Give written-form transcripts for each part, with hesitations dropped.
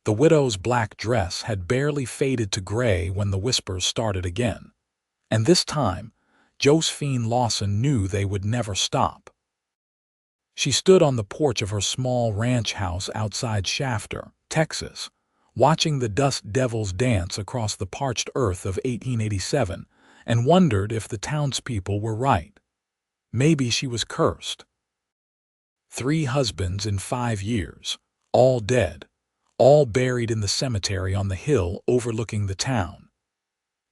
The widow's black dress had barely faded to gray when the whispers started again. And this time, Josephine Lawson knew they would never stop. She stood on the porch of her small ranch house outside Shafter, Texas, watching the dust devils dance across the parched earth of 1887, and wondered if the townspeople were right. Maybe she was cursed. 3 husbands in 5 years, all dead, all buried in the cemetery on the hill overlooking the town.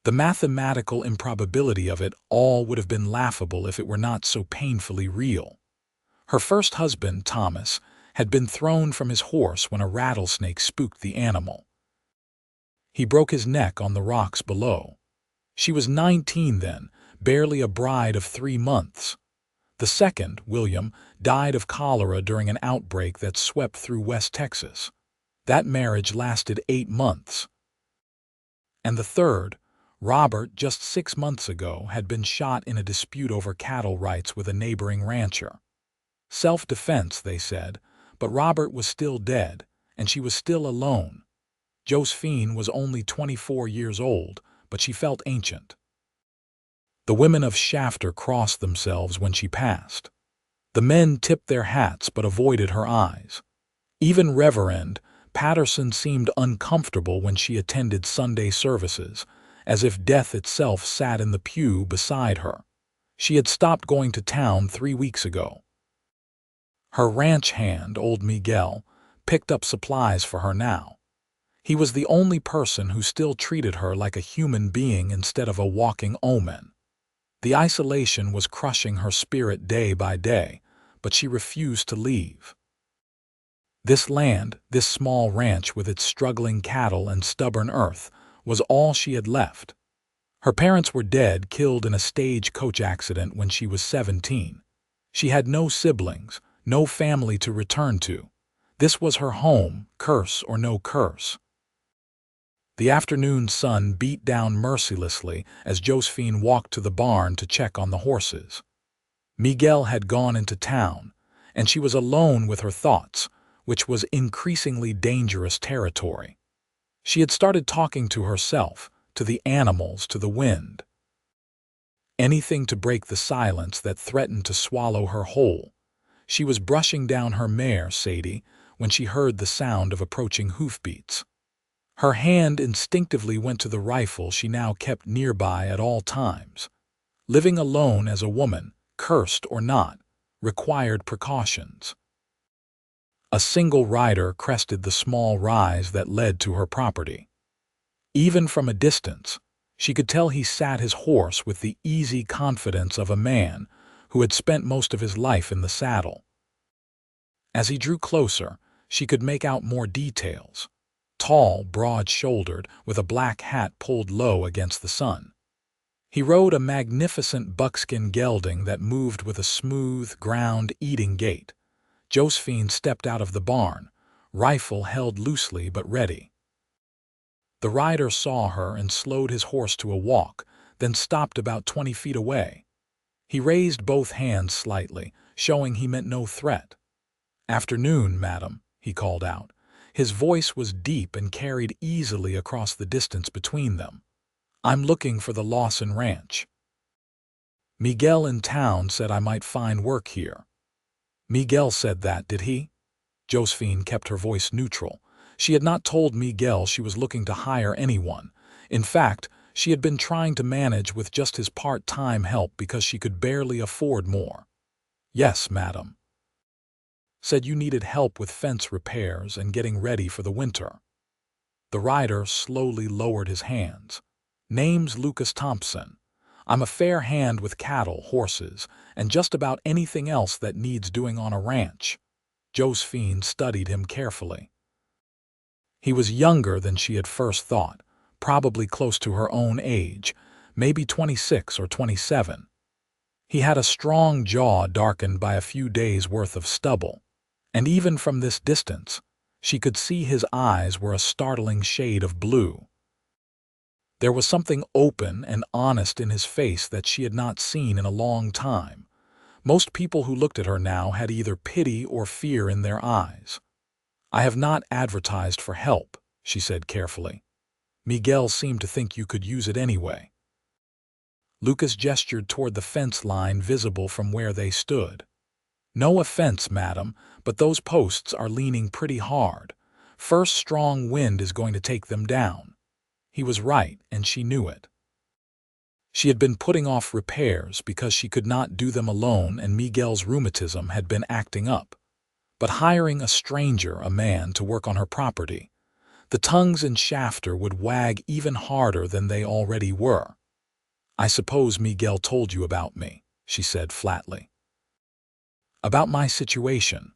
The mathematical improbability of it all would have been laughable if it were not so painfully real. Her first husband, Thomas, had been thrown from his horse when a rattlesnake spooked the animal. He broke his neck on the rocks below. She was 19 then, barely a bride of 3 months. The second, William, died of cholera during an outbreak that swept through West Texas. That marriage lasted 8 months. And the third, Robert, just 6 months ago, had been shot in a dispute over cattle rights with a neighboring rancher. Self-defense, they said, but Robert was still dead, and she was still alone. Josephine was only 24 years old, but she felt ancient. The women of Shafter crossed themselves when she passed. The men tipped their hats but avoided her eyes. Even Reverend Patterson seemed uncomfortable when she attended Sunday services, as if death itself sat in the pew beside her. She had stopped going to town 3 weeks ago. Her ranch hand, old Miguel, picked up supplies for her now. He was the only person who still treated her like a human being instead of a walking omen. The isolation was crushing her spirit day by day, but she refused to leave. This land, this small ranch with its struggling cattle and stubborn earth, was all she had left. Her parents were dead, killed in a stagecoach accident when she was 17. She had no siblings, no family to return to. This was her home, curse or no curse. The afternoon sun beat down mercilessly as Josephine walked to the barn to check on the horses. Miguel had gone into town, and she was alone with her thoughts, which was increasingly dangerous territory. She had started talking to herself, to the animals, to the wind. Anything to break the silence that threatened to swallow her whole. She was brushing down her mare, Sadie, when she heard the sound of approaching hoofbeats. Her hand instinctively went to the rifle she now kept nearby at all times. Living alone as a woman, cursed or not, required precautions. A single rider crested the small rise that led to her property. Even from a distance, she could tell he sat his horse with the easy confidence of a man who had spent most of his life in the saddle. As he drew closer, she could make out more details. Tall, broad-shouldered, with a black hat pulled low against the sun. He rode a magnificent buckskin gelding that moved with a smooth, ground-eating gait. Josephine stepped out of the barn, rifle held loosely but ready. The rider saw her and slowed his horse to a walk, then stopped about 20 feet away. He raised both hands slightly, showing he meant no threat. "Afternoon, madam," he called out. His voice was deep and carried easily across the distance between them. "I'm looking for the Lawson Ranch. Miguel in town said I might find work here." "Miguel said that, did he?" Josephine kept her voice neutral. She had not told Miguel she was looking to hire anyone. In fact, she had been trying to manage with just his part-time help because she could barely afford more. "Yes, madam. Said you needed help with fence repairs and getting ready for the winter." The rider slowly lowered his hands. "Name's Lucas Thompson. I'm a fair hand with cattle, horses, and just about anything else that needs doing on a ranch." Josephine studied him carefully. He was younger than she had first thought, probably close to her own age, maybe 26 or 27. He had a strong jaw darkened by a few days' worth of stubble, and even from this distance, she could see his eyes were a startling shade of blue. There was something open and honest in his face that she had not seen in a long time. Most people who looked at her now had either pity or fear in their eyes. "I have not advertised for help," she said carefully. Miguel seemed to think you could use it anyway. Lucas gestured toward the fence line visible from where they stood. No offense, madam, but those posts are leaning pretty hard. First strong wind is going to take them down. He was right, and she knew it. She had been putting off repairs because she could not do them alone and Miguel's rheumatism had been acting up. But hiring a stranger, a man, to work on her property, the tongues in Shafter would wag even harder than they already were. I suppose Miguel told you about me, she said flatly. About my situation.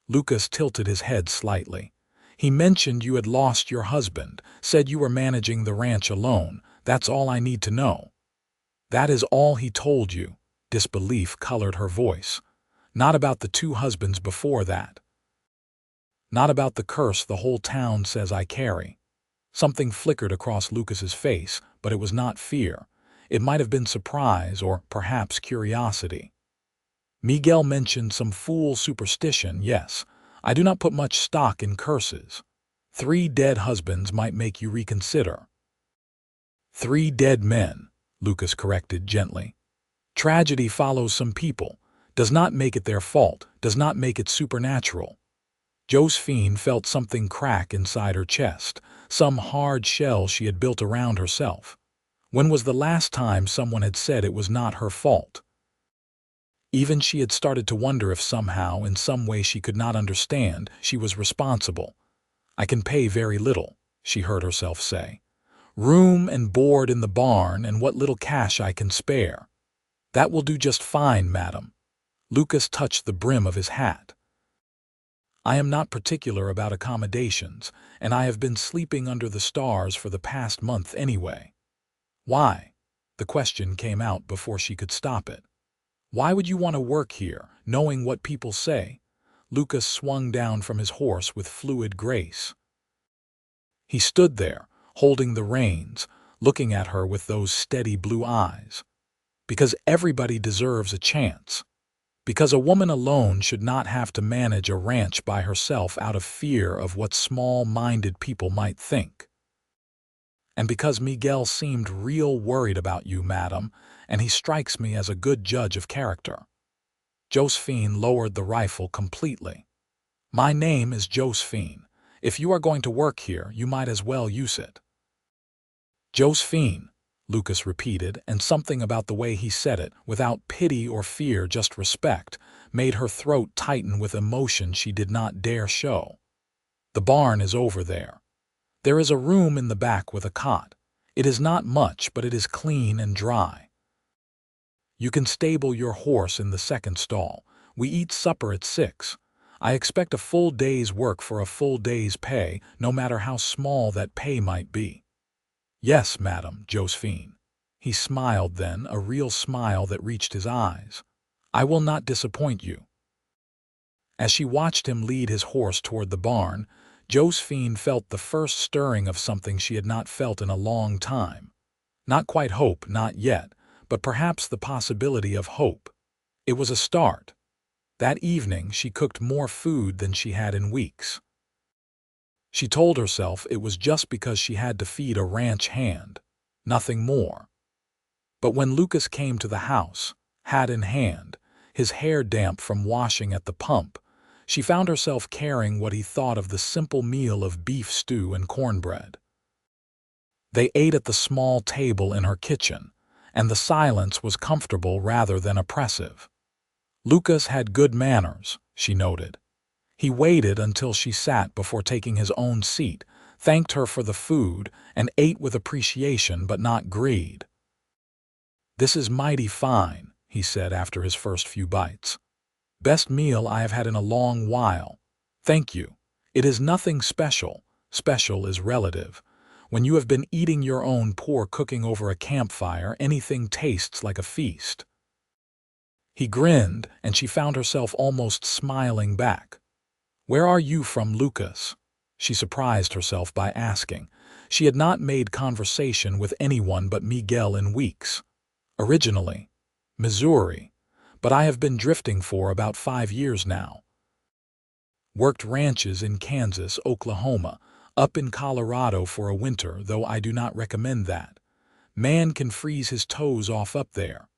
Lucas tilted his head slightly. He mentioned you had lost your husband, said you were managing the ranch alone. That's all I need to know. That is all he told you. Disbelief colored her voice. Not about the 2 husbands before that. Not about the curse the whole town says I carry. Something flickered across Lucas's face, but it was not fear. It might have been surprise or perhaps curiosity. Miguel mentioned some fool superstition, yes. I do not put much stock in curses. 3 dead husbands might make you reconsider. 3 dead men, Lucas corrected gently. Tragedy follows some people, does not make it their fault, does not make it supernatural. Josephine felt something crack inside her chest, some hard shell she had built around herself. When was the last time someone had said it was not her fault? Even she had started to wonder if somehow, in some way she could not understand, she was responsible. I can pay very little, she heard herself say. Room and board in the barn and what little cash I can spare. That will do just fine, madam. Lucas touched the brim of his hat. I am not particular about accommodations, and I have been sleeping under the stars for the past month anyway. Why? The question came out before she could stop it. Why would you want to work here, knowing what people say? Lucas swung down from his horse with fluid grace. He stood there, holding the reins, looking at her with those steady blue eyes. Because everybody deserves a chance. Because a woman alone should not have to manage a ranch by herself out of fear of what small-minded people might think. And because Miguel seemed real worried about you, madam, and he strikes me as a good judge of character. Josephine lowered the rifle completely. My name is Josephine. If you are going to work here, you might as well use it. Josephine, Lucas repeated, and something about the way he said it, without pity or fear, just respect, made her throat tighten with emotion she did not dare show. The barn is over there. There is a room in the back with a cot. It is not much, but it is clean and dry. You can stable your horse in the second stall. We eat supper at 6. I expect a full day's work for a full day's pay, no matter how small that pay might be. Yes, madam, Josephine. He smiled then, a real smile that reached his eyes. I will not disappoint you. As she watched him lead his horse toward the barn, Josephine felt the first stirring of something she had not felt in a long time. Not quite hope, not yet, but perhaps the possibility of hope. It was a start. That evening she cooked more food than she had in weeks. She told herself it was just because she had to feed a ranch hand, nothing more. But when Lucas came to the house, hat in hand, his hair damp from washing at the pump, she found herself caring what he thought of the simple meal of beef stew and cornbread. They ate at the small table in her kitchen, and the silence was comfortable rather than oppressive. Lucas had good manners, she noted. He waited until she sat before taking his own seat, thanked her for the food, and ate with appreciation but not greed. This is mighty fine, he said after his first few bites. Best meal I have had in a long while. Thank you. It is nothing special. Special is relative. When you have been eating your own poor cooking over a campfire, anything tastes like a feast. He grinned, and she found herself almost smiling back. Where are you from, Lucas? She surprised herself by asking. She had not made conversation with anyone but Miguel in weeks. Originally, Missouri, but I have been drifting for about 5 years now. Worked ranches in Kansas, Oklahoma, Up in Colorado for a winter, though I do not recommend that. Man can freeze his toes off up there.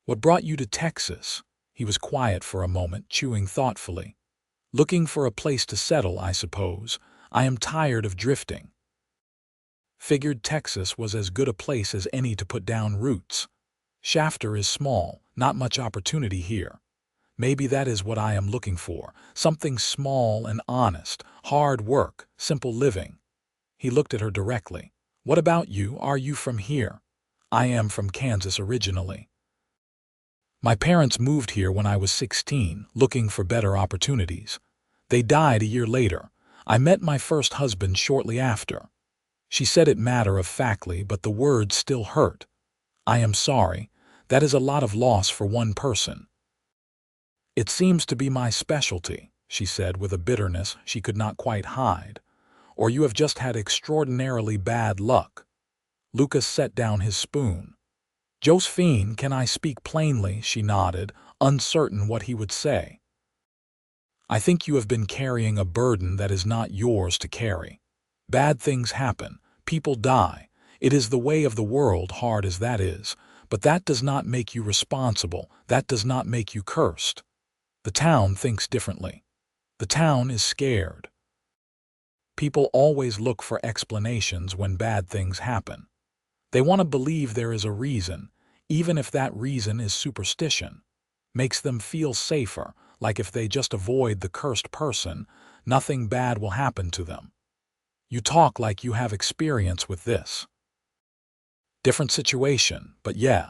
What brought you to Texas? He was quiet for a moment, chewing thoughtfully. Looking for a place to settle, I suppose. I am tired of drifting. Figured Texas was as good a place as any to put down roots. Shafter is small, not much opportunity here. Maybe that is what I am looking for, something small and honest, hard work, simple living. He looked at her directly. What about you? Are you from here? I am from Kansas originally. My parents moved here when I was 16, looking for better opportunities. They died a year later. I met my first husband shortly after. She said it matter-of-factly, but the words still hurt. I am sorry. That is a lot of loss for one person. It seems to be my specialty, she said with a bitterness she could not quite hide. Or you have just had extraordinarily bad luck. Lucas set down his spoon. Josephine, can I speak plainly? She nodded, uncertain what he would say. I think you have been carrying a burden that is not yours to carry. Bad things happen. People die. It is the way of the world, hard as that is. But that does not make you responsible. That does not make you cursed. The town thinks differently. The town is scared. People always look for explanations when bad things happen. They want to believe there is a reason, even if that reason is superstition. Makes them feel safer, like if they just avoid the cursed person, nothing bad will happen to them. You talk like you have experience with this. Different situation, but yeah.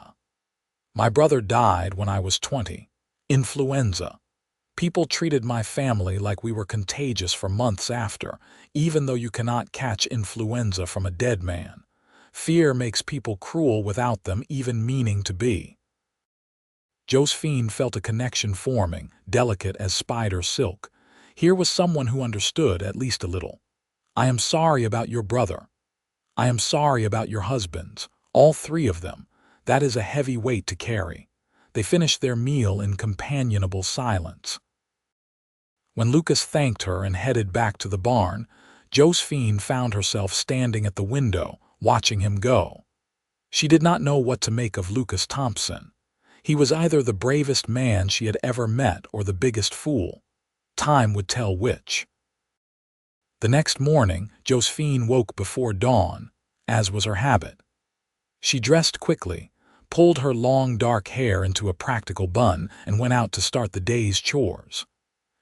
My brother died when I was 20. Influenza. People treated my family like we were contagious for months after, even though you cannot catch influenza from a dead man. Fear makes people cruel without them even meaning to be. Josephine felt a connection forming, delicate as spider silk. Here was someone who understood at least a little. I am sorry about your brother. I am sorry about your husbands, all three of them. That is a heavy weight to carry. They finished their meal in companionable silence. When Lucas thanked her and headed back to the barn, Josephine found herself standing at the window, watching him go. She did not know what to make of Lucas Thompson. He was either the bravest man she had ever met or the biggest fool. Time would tell which. The next morning, Josephine woke before dawn, as was her habit. She dressed quickly, pulled her long dark hair into a practical bun, and went out to start the day's chores.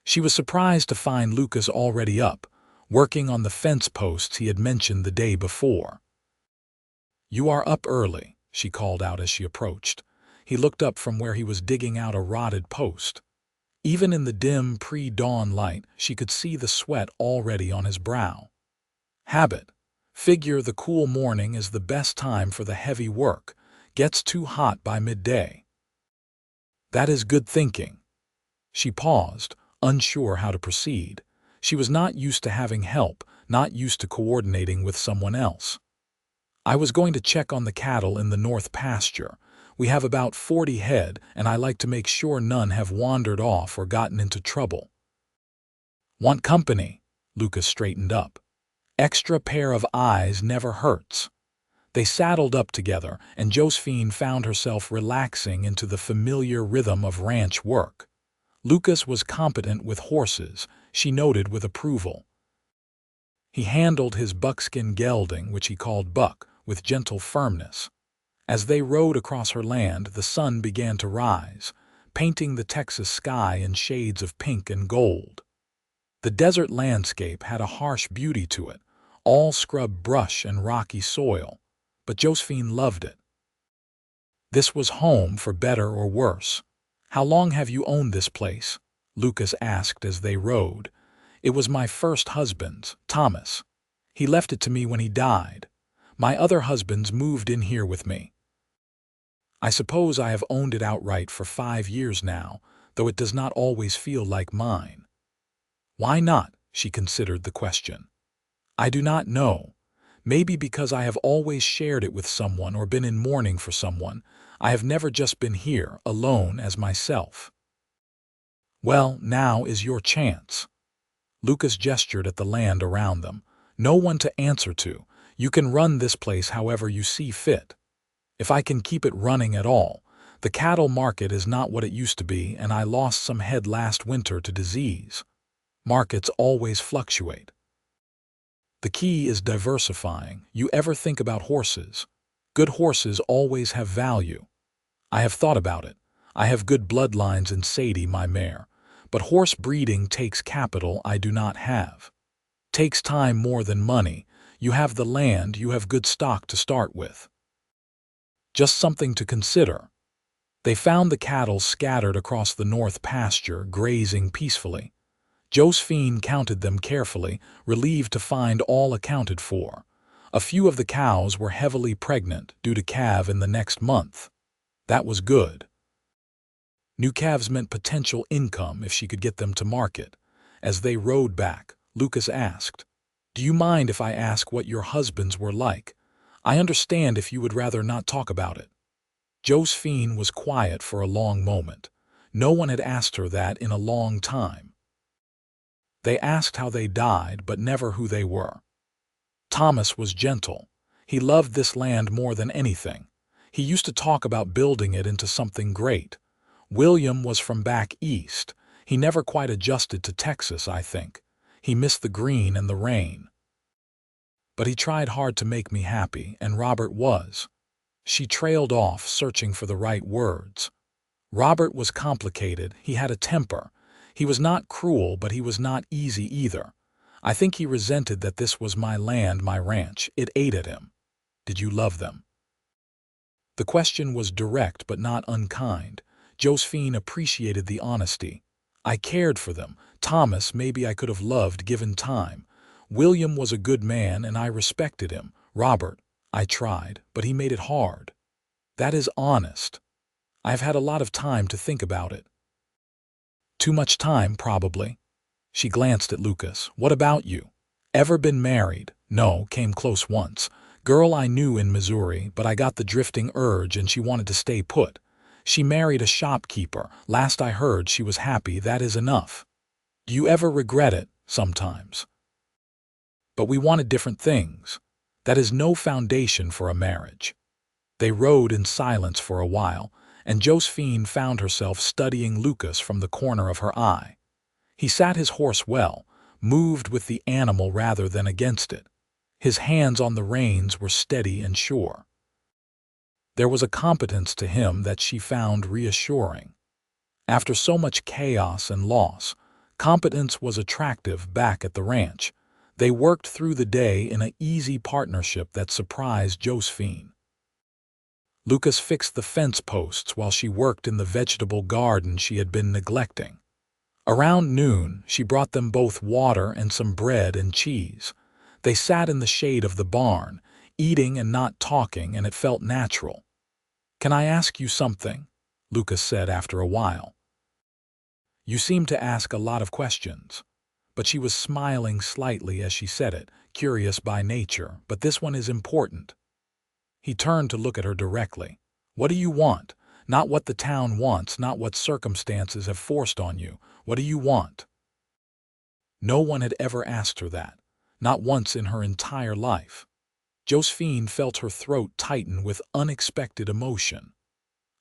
She was surprised to find Lucas already up, working on the fence posts he had mentioned the day before. "You are up early," she called out as she approached. He looked up from where he was digging out a rotted post. Even in the dim pre-dawn light, she could see the sweat already on his brow. Habit. Figure the cool morning is the best time for the heavy work. Gets too hot by midday. That is good thinking. She paused, unsure how to proceed. She was not used to having help, not used to coordinating with someone else. I was going to check on the cattle in the north pasture. We have about 40 head, and I like to make sure none have wandered off or gotten into trouble. Want company? Lucas straightened up. Extra pair of eyes never hurts. They saddled up together, and Josephine found herself relaxing into the familiar rhythm of ranch work. Lucas was competent with horses, she noted with approval. He handled his buckskin gelding, which he called Buck, with gentle firmness. As they rode across her land, the sun began to rise, painting the Texas sky in shades of pink and gold. The desert landscape had a harsh beauty to it, all scrub brush and rocky soil, but Josephine loved it. This was home for better or worse. How long have you owned this place? Lucas asked as they rode. It was my first husband's, Thomas. He left it to me when he died. My other husbands moved in here with me. I suppose I have owned it outright for 5 years now, though it does not always feel like mine. Why not? She considered the question. I do not know. Maybe because I have always shared it with someone or been in mourning for someone. I have never just been here, alone as myself. Well, now is your chance. Lucas gestured at the land around them. No one to answer to. You can run this place however you see fit. If I can keep it running at all. The cattle market is not what it used to be, and I lost some head last winter to disease. Markets always fluctuate. The key is diversifying. You ever think about horses? Good horses always have value. I have thought about it. I have good bloodlines in Sadie, my mare. But horse breeding takes capital I do not have. Takes time more than money. You have the land, you have good stock to start with. Just something to consider. They found the cattle scattered across the north pasture, grazing peacefully. Josephine counted them carefully, relieved to find all accounted for. A few of the cows were heavily pregnant, due to calve in the next month. That was good. New calves meant potential income if she could get them to market. As they rode back, Lucas asked, "Do you mind if I ask what your husbands were like? I understand if you would rather not talk about it." Josephine was quiet for a long moment. No one had asked her that in a long time. They asked how they died, but never who they were. Thomas was gentle. He loved this land more than anything. He used to talk about building it into something great. William was from back east. He never quite adjusted to Texas, I think. He missed the green and the rain. But he tried hard to make me happy, and Robert was. She trailed off, searching for the right words. Robert was complicated. He had a temper. He was not cruel, but he was not easy either. I think he resented that this was my land, my ranch. It ate at him. Did you love them? The question was direct but not unkind. Josephine appreciated the honesty. I cared for them. Thomas, maybe I could have loved given time. William was a good man and I respected him. Robert, I tried, but he made it hard. That is honest. I've had a lot of time to think about it. Too much time, probably. She glanced at Lucas. What about you? Ever been married? No, came close once. Girl I knew in Missouri, but I got the drifting urge and she wanted to stay put. She married a shopkeeper. Last I heard she was happy. That is enough. Do you ever regret it? Sometimes. But we wanted different things. That is no foundation for a marriage. They rode in silence for a while, and Josephine found herself studying Lucas from the corner of her eye. He sat his horse well, moved with the animal rather than against it. His hands on the reins were steady and sure. There was a competence to him that she found reassuring. After so much chaos and loss, competence was attractive back at the ranch. They worked through the day in an easy partnership that surprised Josephine. Lucas fixed the fence posts while she worked in the vegetable garden she had been neglecting. Around noon, she brought them both water and some bread and cheese. They sat in the shade of the barn, eating and not talking, and it felt natural. "Can I ask you something?" Lucas said after a while. "You seem to ask a lot of questions." But she was smiling slightly as she said it, curious by nature, but this one is important. He turned to look at her directly. "What do you want? Not what the town wants, not what circumstances have forced on you. What do you want?" No one had ever asked her that, not once in her entire life. Josephine felt her throat tighten with unexpected emotion.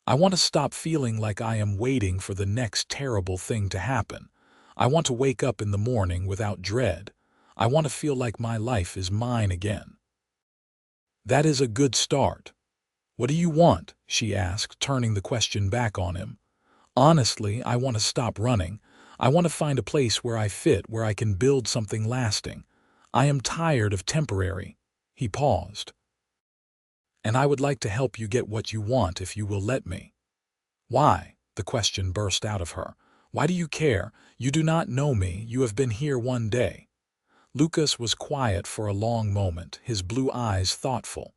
"I want to stop feeling like I am waiting for the next terrible thing to happen. I want to wake up in the morning without dread. I want to feel like my life is mine again." "That is a good start." "What do you want?" she asked, turning the question back on him. "Honestly, I want to stop running. I want to find a place where I fit, where I can build something lasting. I am tired of temporary." He paused. "And I would like to help you get what you want if you will let me." "Why?" the question burst out of her. "Why do you care? You do not know me. You have been here one day." Lucas was quiet for a long moment, his blue eyes thoughtful.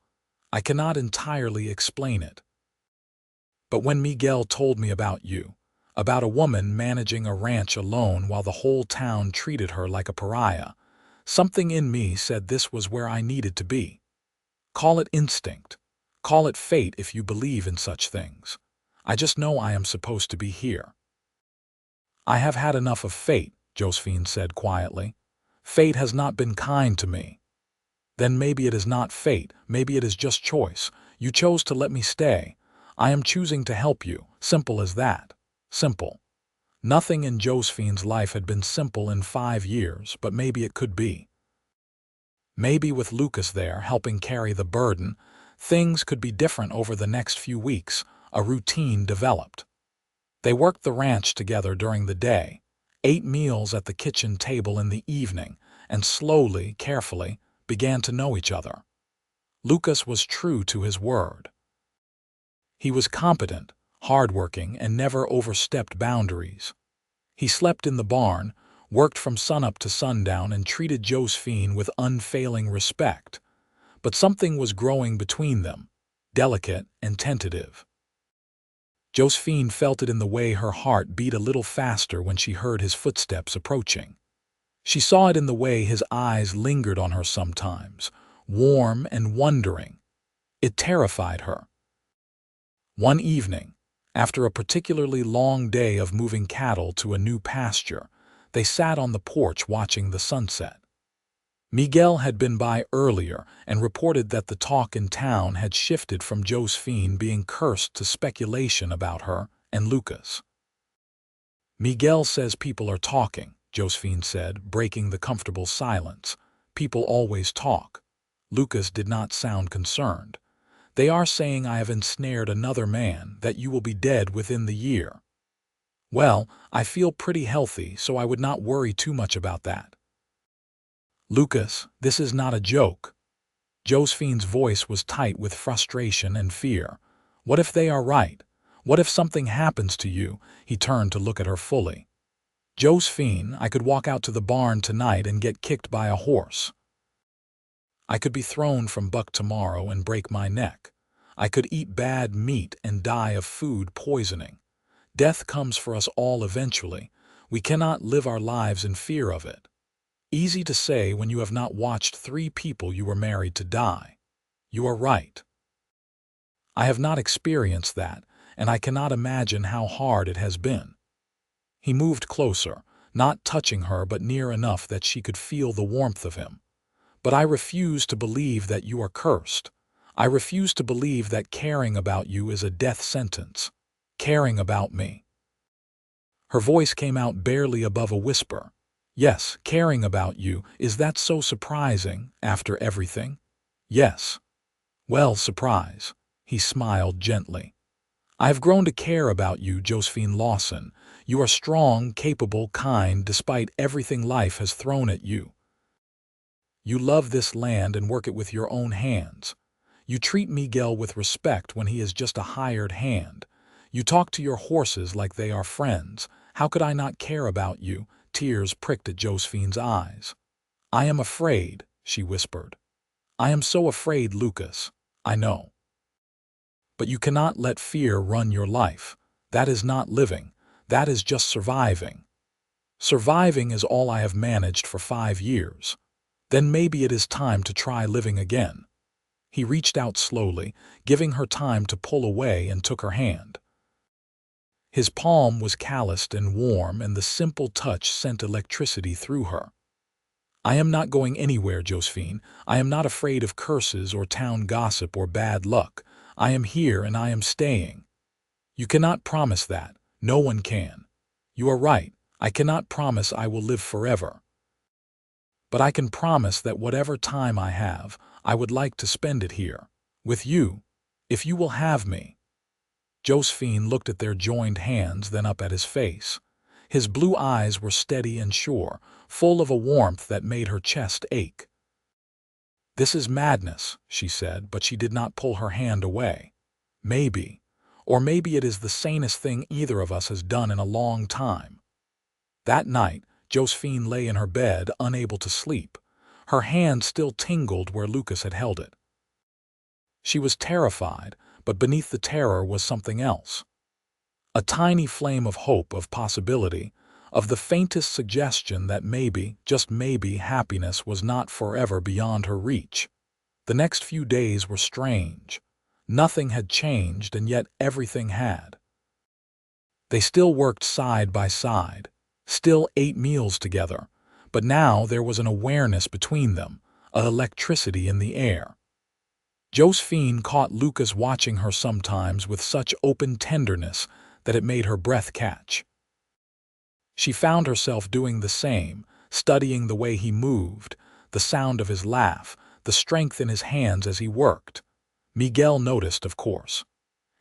"I cannot entirely explain it. But when Miguel told me about you, about a woman managing a ranch alone while the whole town treated her like a pariah, something in me said this was where I needed to be. Call it instinct. Call it fate if you believe in such things. I just know I am supposed to be here." "I have had enough of fate," Josephine said quietly. "Fate has not been kind to me. Then maybe it is not fate, maybe it is just choice. You chose to let me stay. I am choosing to help you. Simple as that. Simple. Nothing in Josephine's life had been simple in 5 years, but maybe it could be. Maybe with Lucas there helping carry the burden, things could be different over the next few weeks. A routine developed. They worked the ranch together during the day, ate meals at the kitchen table in the evening, and slowly, carefully, began to know each other. Lucas was true to his word. He was competent, hardworking, and never overstepped boundaries. He slept in the barn, worked from sunup to sundown, and treated Josephine with unfailing respect. But something was growing between them, delicate and tentative. Josephine felt it in the way her heart beat a little faster when she heard his footsteps approaching. She saw it in the way his eyes lingered on her sometimes, warm and wondering. It terrified her. One evening, after a particularly long day of moving cattle to a new pasture, they sat on the porch watching the sunset. Miguel had been by earlier and reported that the talk in town had shifted from Josephine being cursed to speculation about her and Lucas. "Miguel says people are talking," Josephine said, breaking the comfortable silence. "People always talk." Lucas did not sound concerned. "They are saying I have ensnared another man, that you will be dead within the year." "Well, I feel pretty healthy, so I would not worry too much about that." "Lucas, this is not a joke." Josephine's voice was tight with frustration and fear. "What if they are right? What if something happens to you?" He turned to look at her fully. "Josephine, I could walk out to the barn tonight and get kicked by a horse. I could be thrown from buck tomorrow and break my neck. I could eat bad meat and die of food poisoning. Death comes for us all eventually. We cannot live our lives in fear of it. Easy to say when you have not watched 3 people you were married to die. You are right. I have not experienced that, and I cannot imagine how hard it has been." He moved closer, not touching her but near enough that she could feel the warmth of him. "But I refuse to believe that you are cursed. I refuse to believe that caring about you is a death sentence. Caring about me." Her voice came out barely above a whisper. "Yes, caring about you. Is that so surprising, after everything?" "Yes." "Well, surprise." He smiled gently. "I have grown to care about you, Josephine Lawson. You are strong, capable, kind, despite everything life has thrown at you. You love this land and work it with your own hands. You treat Miguel with respect when he is just a hired hand. You talk to your horses like they are friends. How could I not care about you?" Tears pricked at Josephine's eyes. "I am afraid," she whispered. "I am so afraid, Lucas. I know. But you cannot let fear run your life. That is not living. That is just surviving. Surviving is all I have managed for 5 years. Then maybe it is time to try living again." He reached out slowly, giving her time to pull away, and took her hand. His palm was calloused and warm, and the simple touch sent electricity through her. "I am not going anywhere, Josephine. I am not afraid of curses or town gossip or bad luck. I am here and I am staying." "You cannot promise that. No one can." "You are right. I cannot promise I will live forever. But I can promise that whatever time I have, I would like to spend it here, with you, if you will have me." Josephine looked at their joined hands, then up at his face. His blue eyes were steady and sure, full of a warmth that made her chest ache. "This is madness," she said, but she did not pull her hand away. "Maybe, or maybe it is the sanest thing either of us has done in a long time." That night, Josephine lay in her bed, unable to sleep. Her hand still tingled where Lucas had held it. She was terrified, but beneath the terror was something else. A tiny flame of hope, of possibility, of the faintest suggestion that maybe, just maybe, happiness was not forever beyond her reach. The next few days were strange. Nothing had changed, and yet everything had. They still worked side by side, still ate meals together, but now there was an awareness between them, electricity in the air. Josephine caught Lucas watching her sometimes with such open tenderness that it made her breath catch. She found herself doing the same, studying the way he moved, the sound of his laugh, the strength in his hands as he worked. Miguel noticed, of course.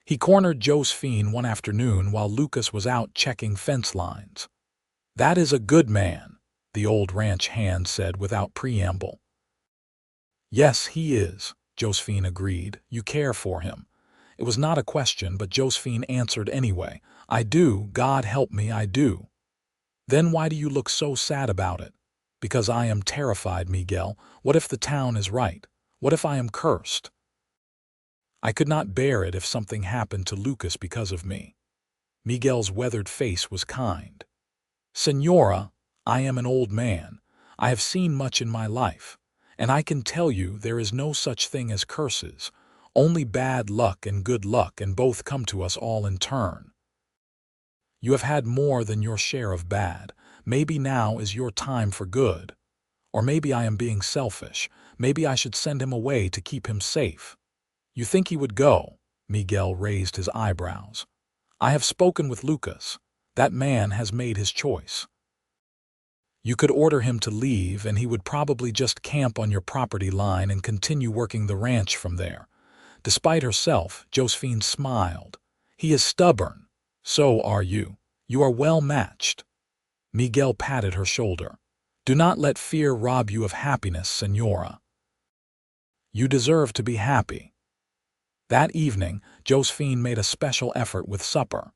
He cornered Josephine one afternoon while Lucas was out checking fence lines. "That is a good man," the old ranch hand said without preamble. "Yes, he is," Josephine agreed. "You care for him." It was not a question, but Josephine answered anyway. "I do, God help me, I do." "Then why do you look so sad about it?" "Because I am terrified, Miguel. What if the town is right? What if I am cursed? I could not bear it if something happened to Lucas because of me." Miguel's weathered face was kind. "Señora, I am an old man. I have seen much in my life, and I can tell you there is no such thing as curses, only bad luck and good luck, and both come to us all in turn. You have had more than your share of bad. Maybe now is your time for good. Or maybe I am being selfish. Maybe I should send him away to keep him safe." "You think he would go?" Miguel raised his eyebrows. "I have spoken with Lucas. That man has made his choice. You could order him to leave, and he would probably just camp on your property line and continue working the ranch from there." Despite herself, Josephine smiled. "He is stubborn. So are you. You are well matched." Miguel patted her shoulder. "Do not let fear rob you of happiness, Señora. You deserve to be happy." That evening, Josephine made a special effort with supper.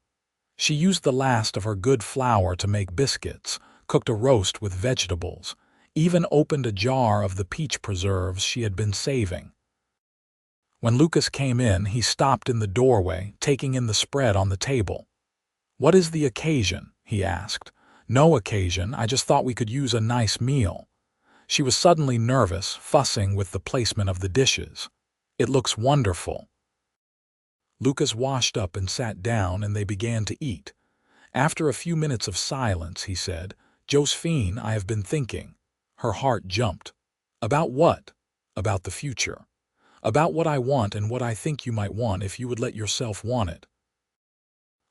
She used the last of her good flour to make biscuits, cooked a roast with vegetables, even opened a jar of the peach preserves she had been saving. When Lucas came in, he stopped in the doorway, taking in the spread on the table. "What is the occasion?" he asked. "No occasion, I just thought we could use a nice meal." She was suddenly nervous, fussing with the placement of the dishes. "It looks wonderful." Lucas washed up and sat down, and they began to eat. After a few minutes of silence, he said, "Josephine, I have been thinking." Her heart jumped. "About what?" "About the future. About what I want and what I think you might want if you would let yourself want it."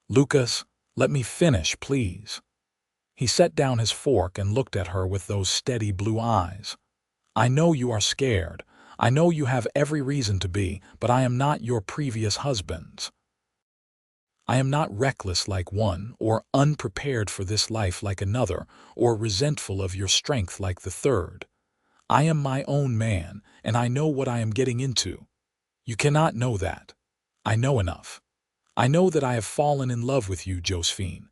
"Lucas, let me finish, please." He set down his fork and looked at her with those steady blue eyes. "I know you are scared. I know you have every reason to be, but I am not your previous husbands. I am not reckless like one, or unprepared for this life like another, or resentful of your strength like the third. I am my own man, and I know what I am getting into. You cannot know that. I know enough. I know that I have fallen in love with you, Josephine.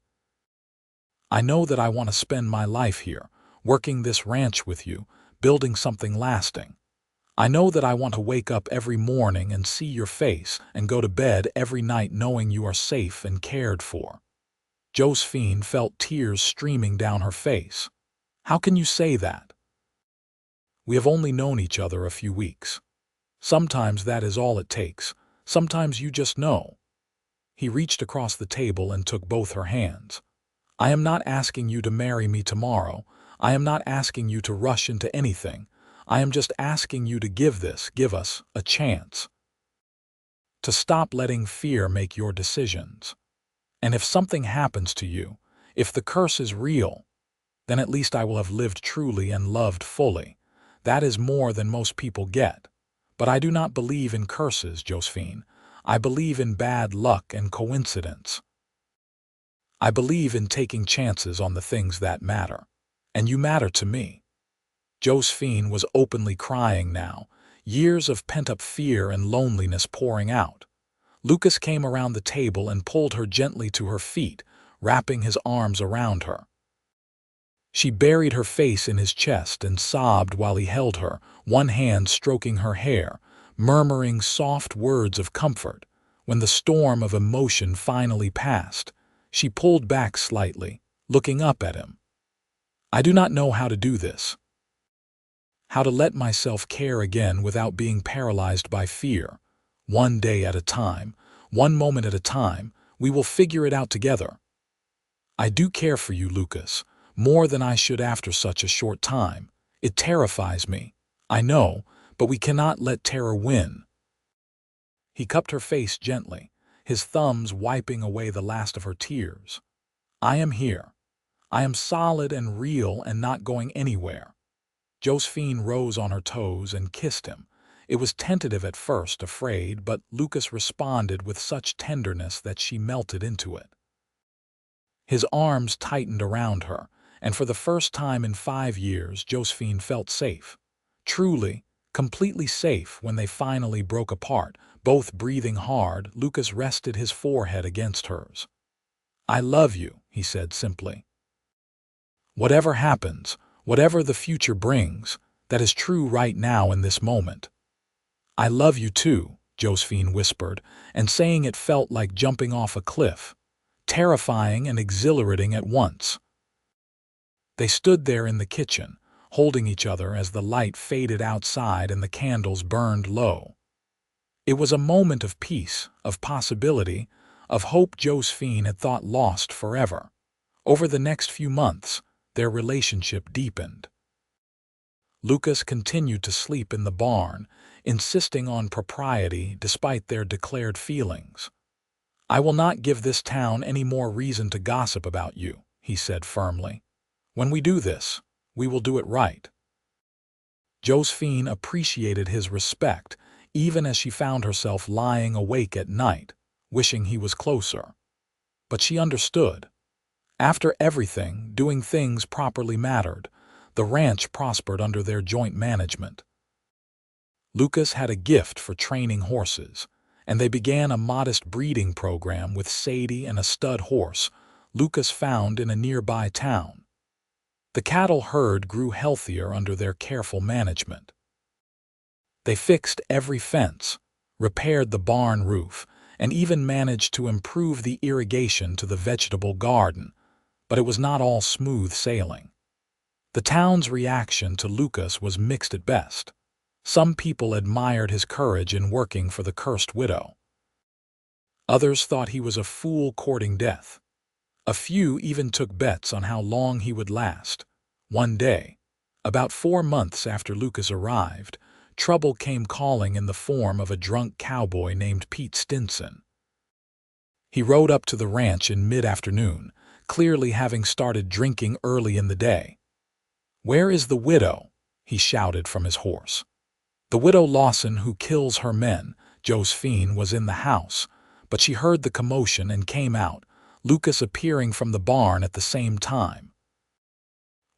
I know that I want to spend my life here, working this ranch with you, building something lasting. I know that I want to wake up every morning and see your face and go to bed every night knowing you are safe and cared for." Josephine felt tears streaming down her face. "How can you say that? We have only known each other a few weeks. Sometimes that is all it takes. Sometimes you just know." He reached across the table and took both her hands. "I am not asking you to marry me tomorrow. I am not asking you to rush into anything. I am just asking you to give us, a chance. To stop letting fear make your decisions. And if something happens to you, if the curse is real, then at least I will have lived truly and loved fully. That is more than most people get. But I do not believe in curses, Josephine. I believe in bad luck and coincidence. I believe in taking chances on the things that matter. And you matter to me." Josephine was openly crying now, years of pent-up fear and loneliness pouring out. Lucas came around the table and pulled her gently to her feet, wrapping his arms around her. She buried her face in his chest and sobbed while he held her, one hand stroking her hair, murmuring soft words of comfort. When the storm of emotion finally passed, she pulled back slightly, looking up at him. "I do not know how to do this. How to let myself care again without being paralyzed by fear. One day at a time, one moment at a time, we will figure it out together. I do care for you, Lucas, more than I should after such a short time. It terrifies me. I know, but we cannot let terror win. He cupped her face gently, his thumbs wiping away the last of her tears. I am here. I am solid and real and not going anywhere. Josephine rose on her toes and kissed him. It was tentative at first, afraid, but Lucas responded with such tenderness that she melted into it. His arms tightened around her, and for the first time in 5 years, Josephine felt safe. Truly, completely safe when they finally broke apart. Both breathing hard, Lucas rested his forehead against hers. I love you, he said simply. Whatever happens, whatever the future brings, that is true right now in this moment. I love you too, Josephine whispered, and saying it felt like jumping off a cliff, terrifying and exhilarating at once. They stood there in the kitchen, holding each other as the light faded outside and the candles burned low. It was a moment of peace, of possibility, of hope Josephine had thought lost forever. Over the next few months, their relationship deepened. Lucas continued to sleep in the barn, insisting on propriety despite their declared feelings. I will not give this town any more reason to gossip about you, he said firmly. When we do this, we will do it right. Josephine appreciated his respect, even as she found herself lying awake at night, wishing he was closer. But she understood. After everything, doing things properly mattered. The ranch prospered under their joint management. Lucas had a gift for training horses, and they began a modest breeding program with Sadie and a stud horse Lucas found in a nearby town. The cattle herd grew healthier under their careful management. They fixed every fence, repaired the barn roof, and even managed to improve the irrigation to the vegetable garden, but it was not all smooth sailing. The town's reaction to Lucas was mixed at best. Some people admired his courage in working for the cursed widow. Others thought he was a fool courting death. A few even took bets on how long he would last. One day, about 4 months after Lucas arrived, trouble came calling in the form of a drunk cowboy named Pete Stinson. He rode up to the ranch in mid-afternoon, clearly having started drinking early in the day. Where is the widow? He shouted from his horse. The widow Lawson who kills her men. Josephine was in the house, but she heard the commotion and came out, Lucas appearing from the barn at the same time.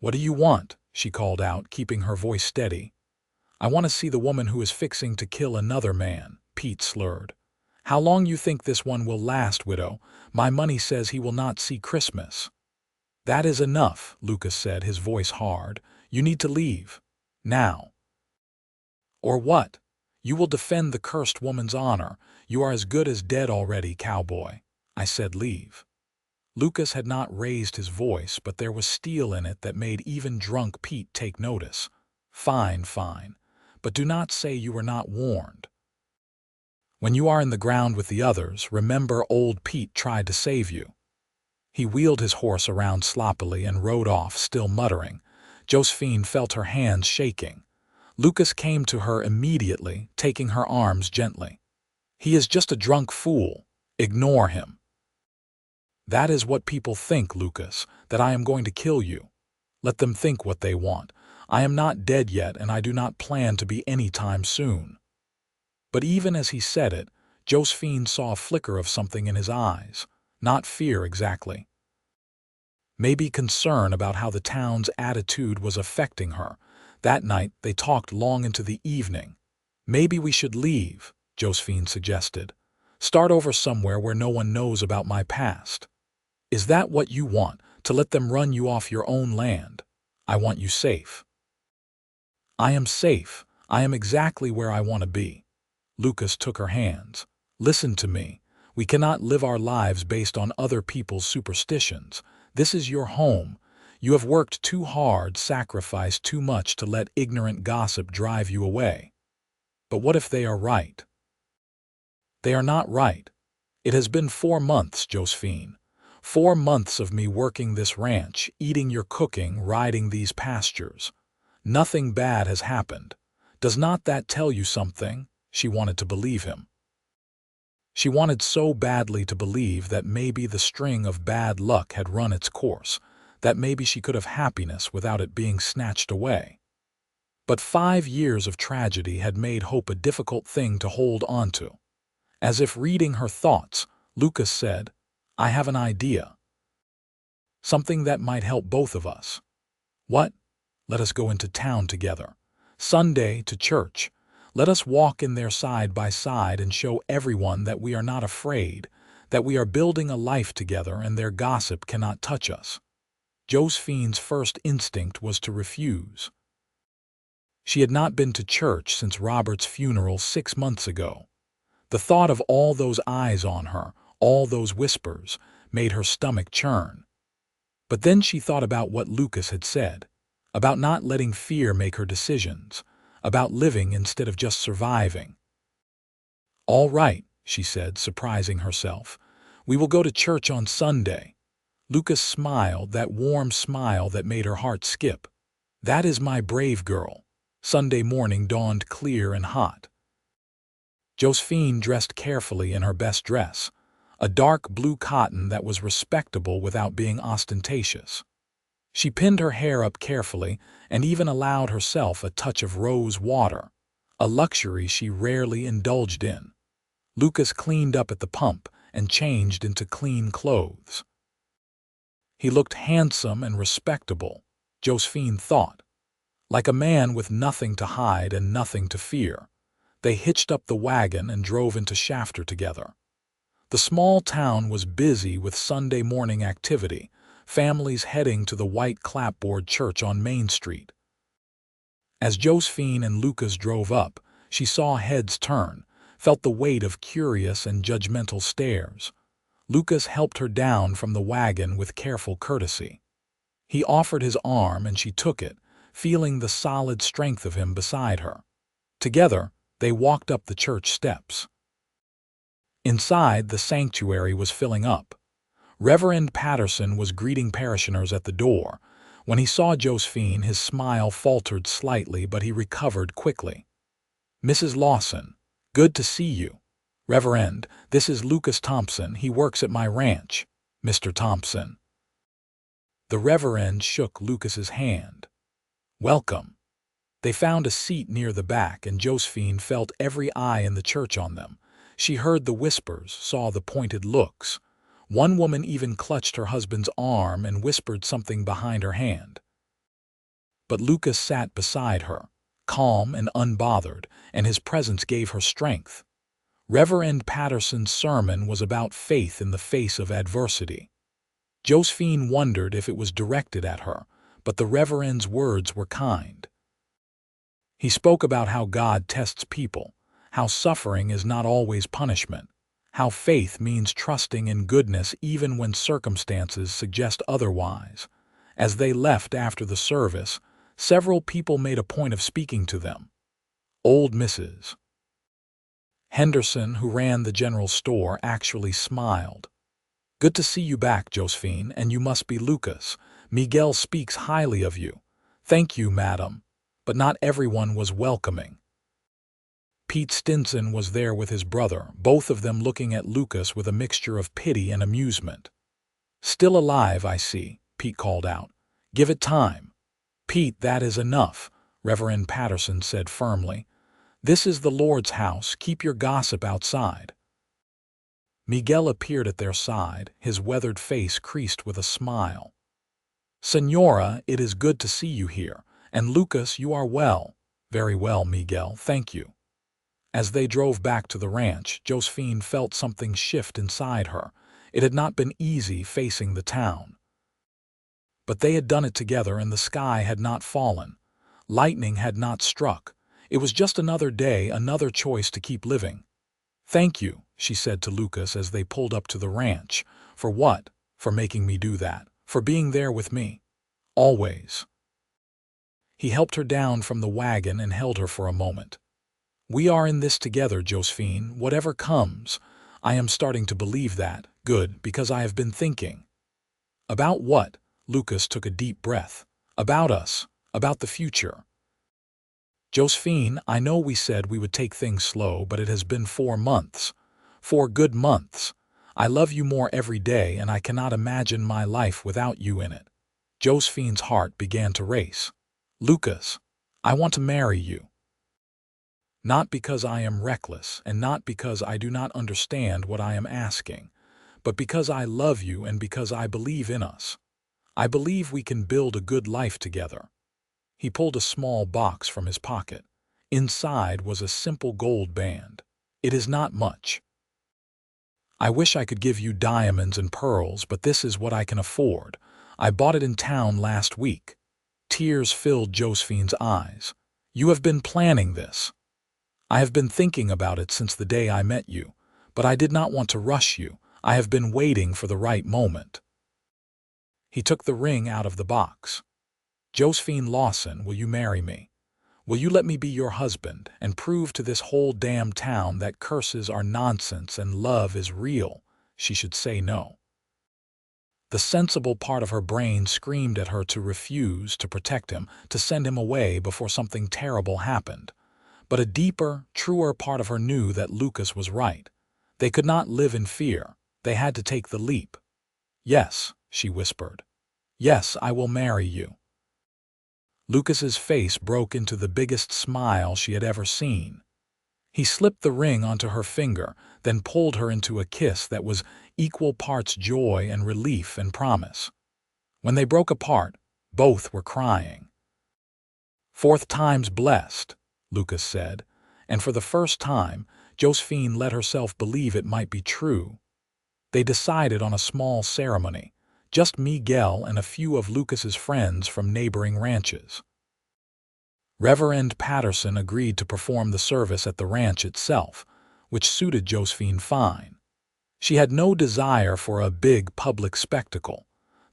What do you want? She called out, keeping her voice steady. I want to see the woman who is fixing to kill another man, Pete slurred. How long you think this one will last, widow? My money says he will not see Christmas. That is enough, Lucas said, his voice hard. You need to leave. Now. Or what? You will defend the cursed woman's honor. You are as good as dead already, cowboy. I said leave. Lucas had not raised his voice, but there was steel in it that made even drunk Pete take notice. Fine, fine. But do not say you were not warned. When you are in the ground with the others, remember old Pete tried to save you. He wheeled his horse around sloppily and rode off, still muttering. Josephine felt her hands shaking. Lucas came to her immediately, taking her arms gently. He is just a drunk fool. Ignore him. That is what people think, Lucas, that I am going to kill you. Let them think what they want. I am not dead yet, and I do not plan to be any time soon. But even as he said it, Josephine saw a flicker of something in his eyes. Not fear exactly. Maybe concern about how the town's attitude was affecting her. That night they talked long into the evening. Maybe we should leave, Josephine suggested. Start over somewhere where no one knows about my past. Is that what you want, to let them run you off your own land? I want you safe. I am safe. I am exactly where I want to be. Lucas took her hands. Listen to me. We cannot live our lives based on other people's superstitions. This is your home. You have worked too hard, sacrificed too much to let ignorant gossip drive you away. But what if they are right? They are not right. It has been 4 months, Josephine. 4 months of me working this ranch, eating your cooking, riding these pastures. Nothing bad has happened. Does not that tell you something? She wanted to believe him. She wanted so badly to believe that maybe the string of bad luck had run its course, that maybe she could have happiness without it being snatched away. But 5 years of tragedy had made hope a difficult thing to hold on to. As if reading her thoughts, Lucas said, "I have an idea. Something that might help both of us." "What?" "Let us go into town together. Sunday to church. Let us walk in there side by side and show everyone that we are not afraid, that we are building a life together and their gossip cannot touch us." Josephine's first instinct was to refuse. She had not been to church since Robert's funeral 6 months ago. The thought of all those eyes on her, all those whispers, made her stomach churn. But then she thought about what Lucas had said, about not letting fear make her decisions, about living instead of just surviving. "All right," she said, surprising herself. "We will go to church on Sunday." Lucas smiled, that warm smile that made her heart skip. "That is my brave girl." Sunday morning dawned clear and hot. Josephine dressed carefully in her best dress, a dark blue cotton that was respectable without being ostentatious. She pinned her hair up carefully and even allowed herself a touch of rose water, a luxury she rarely indulged in. Lucas cleaned up at the pump and changed into clean clothes. He looked handsome and respectable, Josephine thought, like a man with nothing to hide and nothing to fear. They hitched up the wagon and drove into Shafter together. The small town was busy with Sunday morning activity, families heading to the white clapboard church on Main Street. As Josephine and Lucas drove up, she saw heads turn, felt the weight of curious and judgmental stares. Lucas helped her down from the wagon with careful courtesy. He offered his arm and she took it, feeling the solid strength of him beside her. Together, they walked up the church steps. Inside, the sanctuary was filling up. Reverend Patterson was greeting parishioners at the door. When he saw Josephine, his smile faltered slightly, but he recovered quickly. "Mrs. Lawson, good to see you." "Reverend, this is Lucas Thompson. He works at my ranch." "Mr. Thompson." The Reverend shook Lucas's hand. "Welcome." They found a seat near the back, and Josephine felt every eye in the church on them. She heard the whispers, saw the pointed looks. One woman even clutched her husband's arm and whispered something behind her hand. But Lucas sat beside her, calm and unbothered, and his presence gave her strength. Reverend Patterson's sermon was about faith in the face of adversity. Josephine wondered if it was directed at her, but the Reverend's words were kind. He spoke about how God tests people, how suffering is not always punishment, how faith means trusting in goodness even when circumstances suggest otherwise. As they left after the service, several people made a point of speaking to them. Old Mrs. Henderson, who ran the general store, actually smiled. "Good to see you back, Josephine, and you must be Lucas. Miguel speaks highly of you." "Thank you, madam." But not everyone was welcoming. Pete Stinson was there with his brother, both of them looking at Lucas with a mixture of pity and amusement. "Still alive, I see," Pete called out. "Give it time." "Pete, that is enough," Reverend Patterson said firmly. "This is the Lord's house. Keep your gossip outside." Miguel appeared at their side, his weathered face creased with a smile. "Señora, it is good to see you here. And Lucas, you are well." "Very well, Miguel, thank you." As they drove back to the ranch, Josephine felt something shift inside her. It had not been easy facing the town. But they had done it together, and the sky had not fallen. Lightning had not struck. It was just another day, another choice to keep living. "Thank you," she said to Lucas as they pulled up to the ranch. "For what?" "For making me do that. For being there with me. Always." He helped her down from the wagon and held her for a moment. "We are in this together, Josephine, whatever comes. I am starting to believe that. Good, because I have been thinking." "About what?" Lucas took a deep breath. "About us. About the future." Josephine, I know we said we would take things slow, but it has been 4 months. 4 good months. I love you more every day, and I cannot imagine my life without you in it. Josephine's heart began to race. Lucas, I want to marry you. Not because I am reckless, and not because I do not understand what I am asking, but because I love you and because I believe in us. I believe we can build a good life together. He pulled a small box from his pocket. Inside was a simple gold band. It is not much. I wish I could give you diamonds and pearls, but this is what I can afford. I bought it in town last week. Tears filled Josephine's eyes. You have been planning this. I have been thinking about it since the day I met you, but I did not want to rush you. I have been waiting for the right moment. He took the ring out of the box. Josephine Lawson, will you marry me? Will you let me be your husband and prove to this whole damn town that curses are nonsense and love is real? She should say no. The sensible part of her brain screamed at her to refuse, to protect him, to send him away before something terrible happened. But a deeper, truer part of her knew that Lucas was right. They could not live in fear. They had to take the leap. Yes, she whispered. Yes, I will marry you. Lucas's face broke into the biggest smile she had ever seen. He slipped the ring onto her finger, then pulled her into a kiss that was equal parts joy and relief and promise. When they broke apart, both were crying. "Fourth time's blessed," Lucas said, and for the first time, Josephine let herself believe it might be true. They decided on a small ceremony, just Miguel and a few of Lucas's friends from neighboring ranches. Reverend Patterson agreed to perform the service at the ranch itself, which suited Josephine fine. She had no desire for a big public spectacle.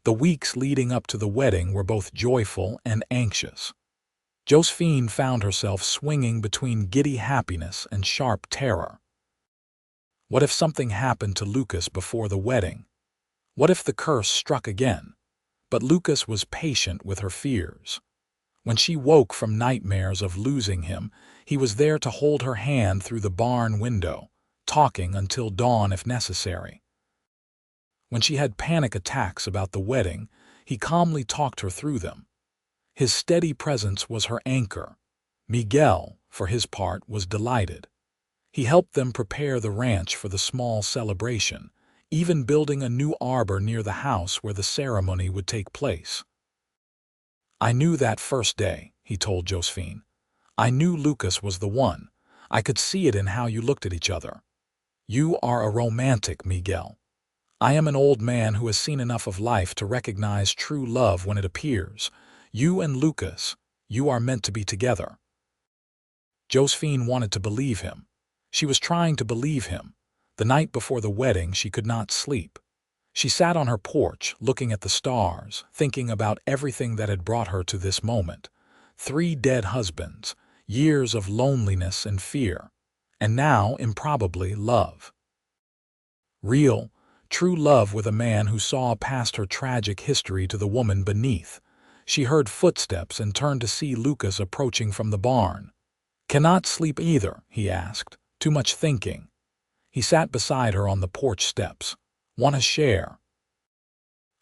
The weeks leading up to the wedding were both joyful and anxious. Josephine found herself swinging between giddy happiness and sharp terror. What if something happened to Lucas before the wedding? What if the curse struck again? But Lucas was patient with her fears. When she woke from nightmares of losing him, he was there to hold her hand through the barn window, talking until dawn if necessary. When she had panic attacks about the wedding, he calmly talked her through them. His steady presence was her anchor. Miguel, for his part, was delighted. He helped them prepare the ranch for the small celebration, even building a new arbor near the house where the ceremony would take place. "I knew that first day," he told Josephine. "I knew Lucas was the one. I could see it in how you looked at each other. You are a romantic, Miguel. I am an old man who has seen enough of life to recognize true love when it appears. You and Lucas, you are meant to be together." Josephine wanted to believe him. She was trying to believe him. The night before the wedding, she could not sleep. She sat on her porch, looking at the stars, thinking about everything that had brought her to this moment. 3 dead husbands, years of loneliness and fear, and now, improbably, love. Real, true love with a man who saw past her tragic history to the woman beneath. She heard footsteps and turned to see Lucas approaching from the barn. "Cannot sleep either?" he asked. "Too much thinking?" He sat beside her on the porch steps. "Want to share?"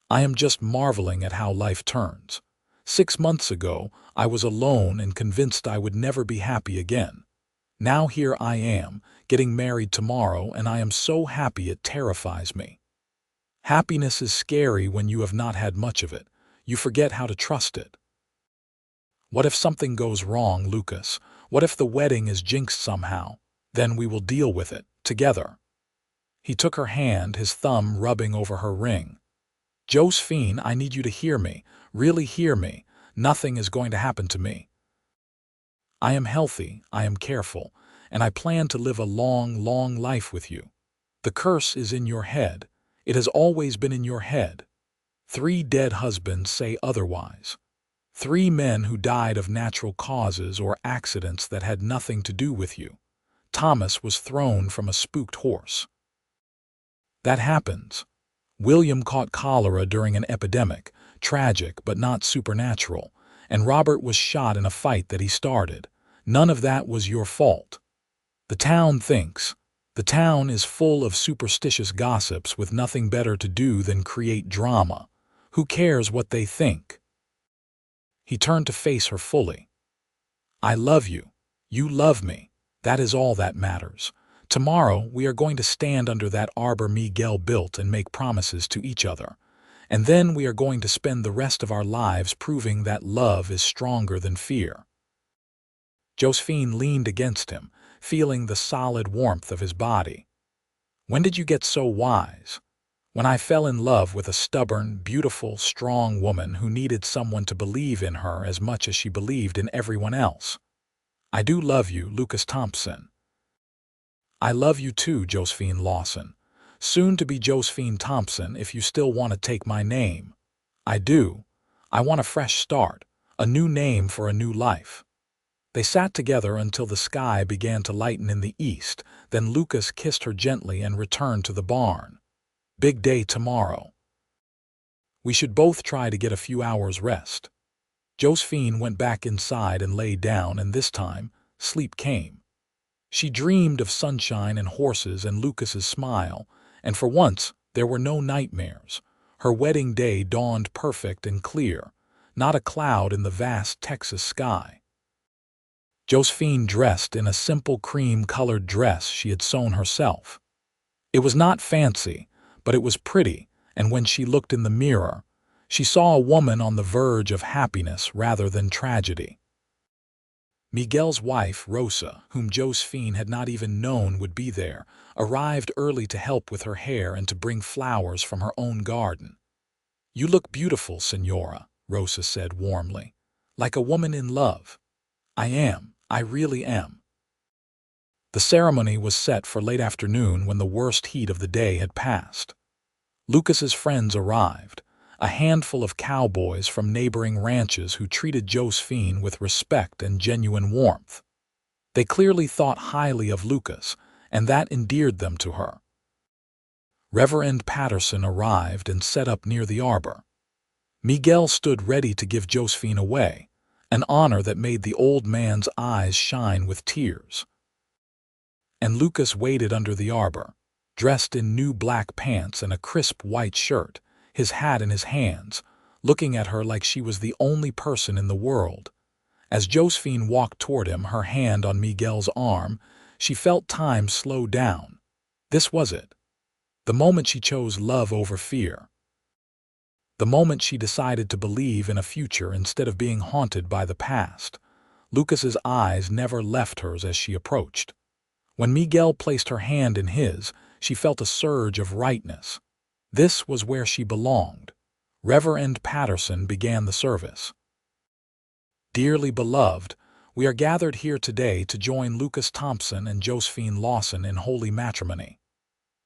"I am just marveling at how life turns. 6 months ago, I was alone and convinced I would never be happy again. Now here I am, getting married tomorrow, and I am so happy it terrifies me. Happiness is scary when you have not had much of it. You forget how to trust it. What if something goes wrong, Lucas? What if the wedding is jinxed somehow? Then we will deal with it, together." He took her hand, his thumb rubbing over her ring. "Josephine, I need you to hear me, really hear me. Nothing is going to happen to me. I am healthy, I am careful, and I plan to live a long, long life with you. The curse is in your head. It has always been in your head. 3 dead husbands say otherwise. 3 men who died of natural causes or accidents that had nothing to do with you. Thomas was thrown from a spooked horse. That happens. William caught cholera during an epidemic, tragic but not supernatural, and Robert was shot in a fight that he started. None of that was your fault. The town thinks. The town is full of superstitious gossips with nothing better to do than create drama. Who cares what they think?" He turned to face her fully. "I love you. You love me. That is all that matters. Tomorrow we are going to stand under that arbor Miguel built and make promises to each other. And then we are going to spend the rest of our lives proving that love is stronger than fear." Josephine leaned against him, feeling the solid warmth of his body. "When did you get so wise?" "When I fell in love with a stubborn, beautiful, strong woman who needed someone to believe in her as much as she believed in everyone else. I do love you, Lucas Thompson." "I love you too, Josephine Lawson. Soon to be Josephine Thompson if you still want to take my name." "I do. I want a fresh start, a new name for a new life." They sat together until the sky began to lighten in the east, then Lucas kissed her gently and returned to the barn. "Big day tomorrow. We should both try to get a few hours rest." Josephine went back inside and lay down, and this time, sleep came. She dreamed of sunshine and horses and Lucas's smile, and for once there were no nightmares. Her wedding day dawned perfect and clear, not a cloud in the vast Texas sky. Josephine dressed in a simple cream-colored dress she had sewn herself. It was not fancy, but it was pretty, and when she looked in the mirror, she saw a woman on the verge of happiness rather than tragedy. Miguel's wife, Rosa, whom Josephine had not even known would be there, arrived early to help with her hair and to bring flowers from her own garden. "You look beautiful, Senora," Rosa said warmly, "like a woman in love." "I am. I really am." The ceremony was set for late afternoon when the worst heat of the day had passed. Lucas's friends arrived, a handful of cowboys from neighboring ranches who treated Josephine with respect and genuine warmth. They clearly thought highly of Lucas, and that endeared them to her. Reverend Patterson arrived and set up near the arbor. Miguel stood ready to give Josephine away, an honor that made the old man's eyes shine with tears. And Lucas waited under the arbor, dressed in new black pants and a crisp white shirt, his hat in his hands, looking at her like she was the only person in the world. As Josephine walked toward him, her hand on Miguel's arm, she felt time slow down. This was it. The moment she chose love over fear. The moment she decided to believe in a future instead of being haunted by the past. Lucas's eyes never left hers as she approached. When Miguel placed her hand in his, she felt a surge of rightness. This was where she belonged. Reverend Patterson began the service. "Dearly beloved, we are gathered here today to join Lucas Thompson and Josephine Lawson in holy matrimony.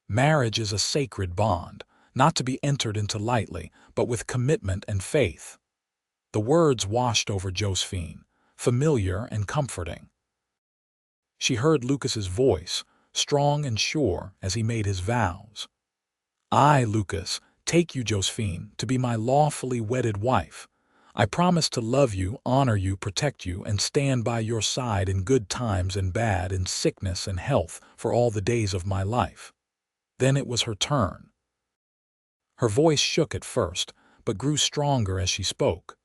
Marriage is a sacred bond, not to be entered into lightly, but with commitment and faith." The words washed over Josephine, familiar and comforting. She heard Lucas's voice, strong and sure, as he made his vows. "I, Lucas, take you, Josephine, to be my lawfully wedded wife. I promise to love you, honor you, protect you, and stand by your side in good times and bad, in sickness and health, for all the days of my life." Then it was her turn. Her voice shook at first, but grew stronger as she spoke.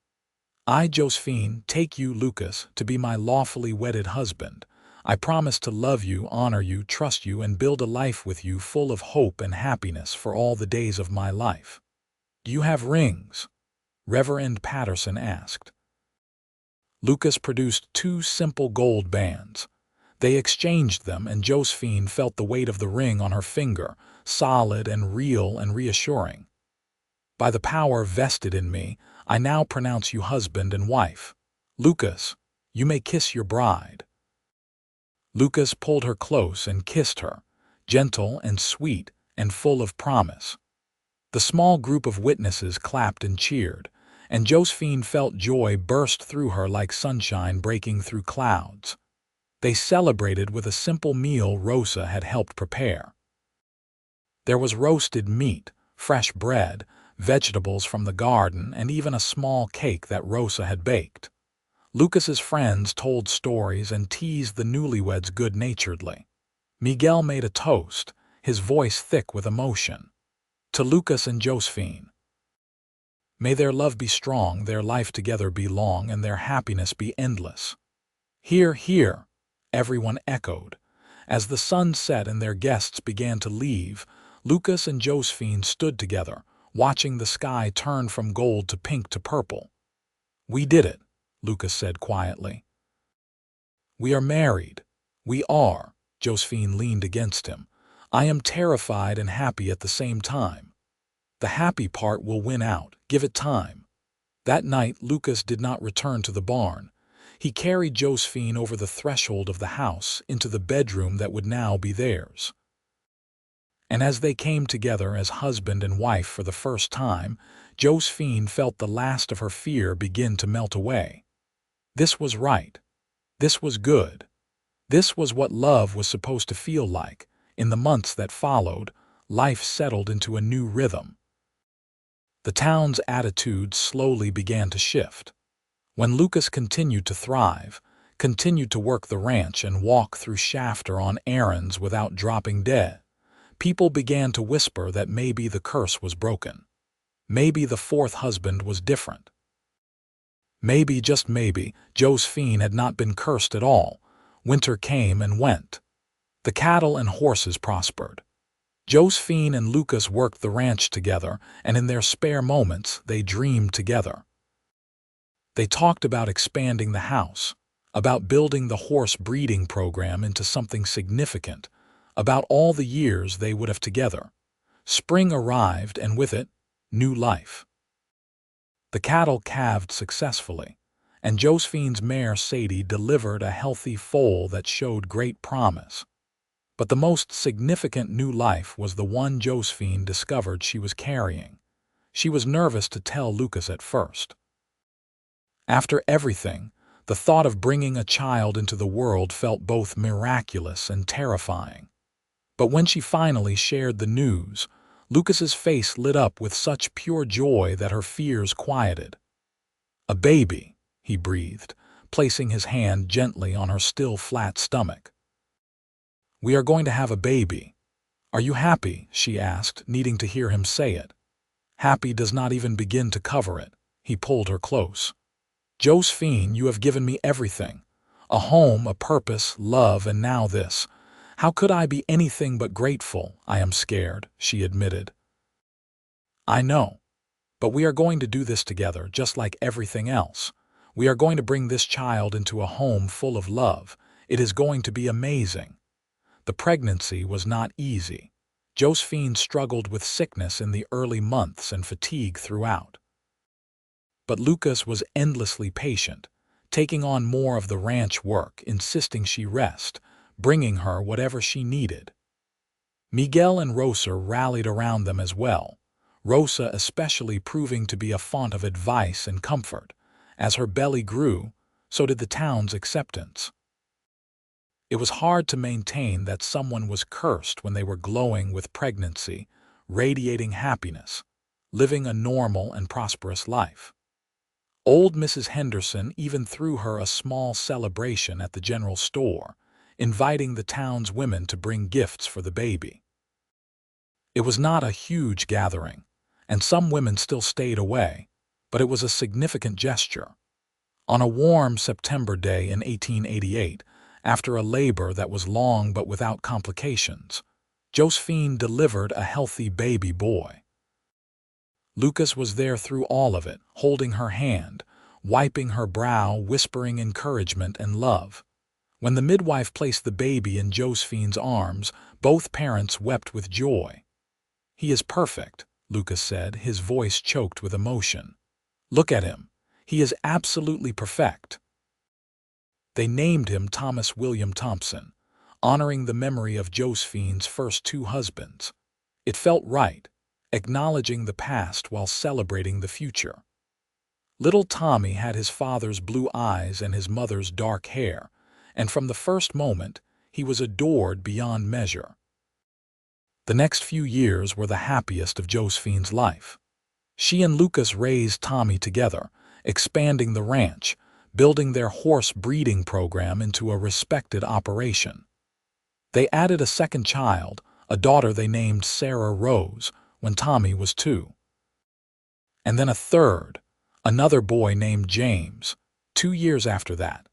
"I, Josephine, take you, Lucas, to be my lawfully wedded husband. I promise to love you, honor you, trust you, and build a life with you full of hope and happiness for all the days of my life." "Do you have rings?" Reverend Patterson asked. Lucas produced 2 simple gold bands. They exchanged them, and Josephine felt the weight of the ring on her finger, solid and real and reassuring. "By the power vested in me, I now pronounce you husband and wife. Lucas, you may kiss your bride." Lucas pulled her close and kissed her, gentle and sweet and full of promise. The small group of witnesses clapped and cheered, and Josephine felt joy burst through her like sunshine breaking through clouds. They celebrated with a simple meal Rosa had helped prepare. There was roasted meat, fresh bread, vegetables from the garden, and even a small cake that Rosa had baked. Lucas's friends told stories and teased the newlyweds good-naturedly. Miguel made a toast, his voice thick with emotion. To Lucas and Josephine. May their love be strong, their life together be long, and their happiness be endless. Hear, hear, everyone echoed. As the sun set and their guests began to leave, Lucas and Josephine stood together, watching the sky turn from gold to pink to purple. We did it, Lucas said quietly. We are married. We are. Josephine leaned against him. I am terrified and happy at the same time. The happy part will win out. Give it time. That night, Lucas did not return to the barn. He carried Josephine over the threshold of the house into the bedroom that would now be theirs. And as they came together as husband and wife for the first time, Josephine felt the last of her fear begin to melt away. This was right. This was good. This was what love was supposed to feel like. In the months that followed, life settled into a new rhythm. The town's attitude slowly began to shift. When Lucas continued to thrive, continued to work the ranch and walk through Shafter on errands without dropping dead, people began to whisper that maybe the curse was broken. Maybe the fourth husband was different. Maybe, just maybe, Josephine had not been cursed at all. Winter came and went. The cattle and horses prospered. Josephine and Lucas worked the ranch together, and in their spare moments, they dreamed together. They talked about expanding the house, about building the horse breeding program into something significant, about all the years they would have together. Spring arrived, and with it, new life. The cattle calved successfully, and Josephine's mare Sadie delivered a healthy foal that showed great promise. But the most significant new life was the one Josephine discovered she was carrying. She was nervous to tell Lucas at first. After everything, the thought of bringing a child into the world felt both miraculous and terrifying. But when she finally shared the news, Lucas's face lit up with such pure joy that her fears quieted. "A baby," he breathed, placing his hand gently on her still flat stomach. "We are going to have a baby. Are you happy?" she asked, needing to hear him say it. Happy does not even begin to cover it. He pulled her close. "Josephine, you have given me everything. A home, a purpose, love, and now this. How could I be anything but grateful? I am scared," she admitted. "I know. But we are going to do this together, just like everything else. We are going to bring this child into a home full of love. It is going to be amazing." The pregnancy was not easy. Josephine struggled with sickness in the early months and fatigue throughout. But Lucas was endlessly patient, taking on more of the ranch work, insisting she rest, bringing her whatever she needed. Miguel and Rosa rallied around them as well, Rosa especially proving to be a font of advice and comfort. As her belly grew, so did the town's acceptance. It was hard to maintain that someone was cursed when they were glowing with pregnancy, radiating happiness, living a normal and prosperous life. Old Mrs. Henderson even threw her a small celebration at the general store, inviting the town's women to bring gifts for the baby. It was not a huge gathering, and some women still stayed away, but it was a significant gesture. On a warm September day in 1888, after a labor that was long but without complications, Josephine delivered a healthy baby boy. Lucas was there through all of it, holding her hand, wiping her brow, whispering encouragement and love. When the midwife placed the baby in Josephine's arms, both parents wept with joy. "He is perfect," Lucas said, his voice choked with emotion. "Look at him. He is absolutely perfect." They named him Thomas William Thompson, honoring the memory of Josephine's first two husbands. It felt right, acknowledging the past while celebrating the future. Little Tommy had his father's blue eyes and his mother's dark hair, and from the first moment, he was adored beyond measure. The next few years were the happiest of Josephine's life. She and Lucas raised Tommy together, expanding the ranch, building their horse breeding program into a respected operation. They added a second child, a daughter they named Sarah Rose, when Tommy was 2. And then a third, another boy named James, 2 years after that.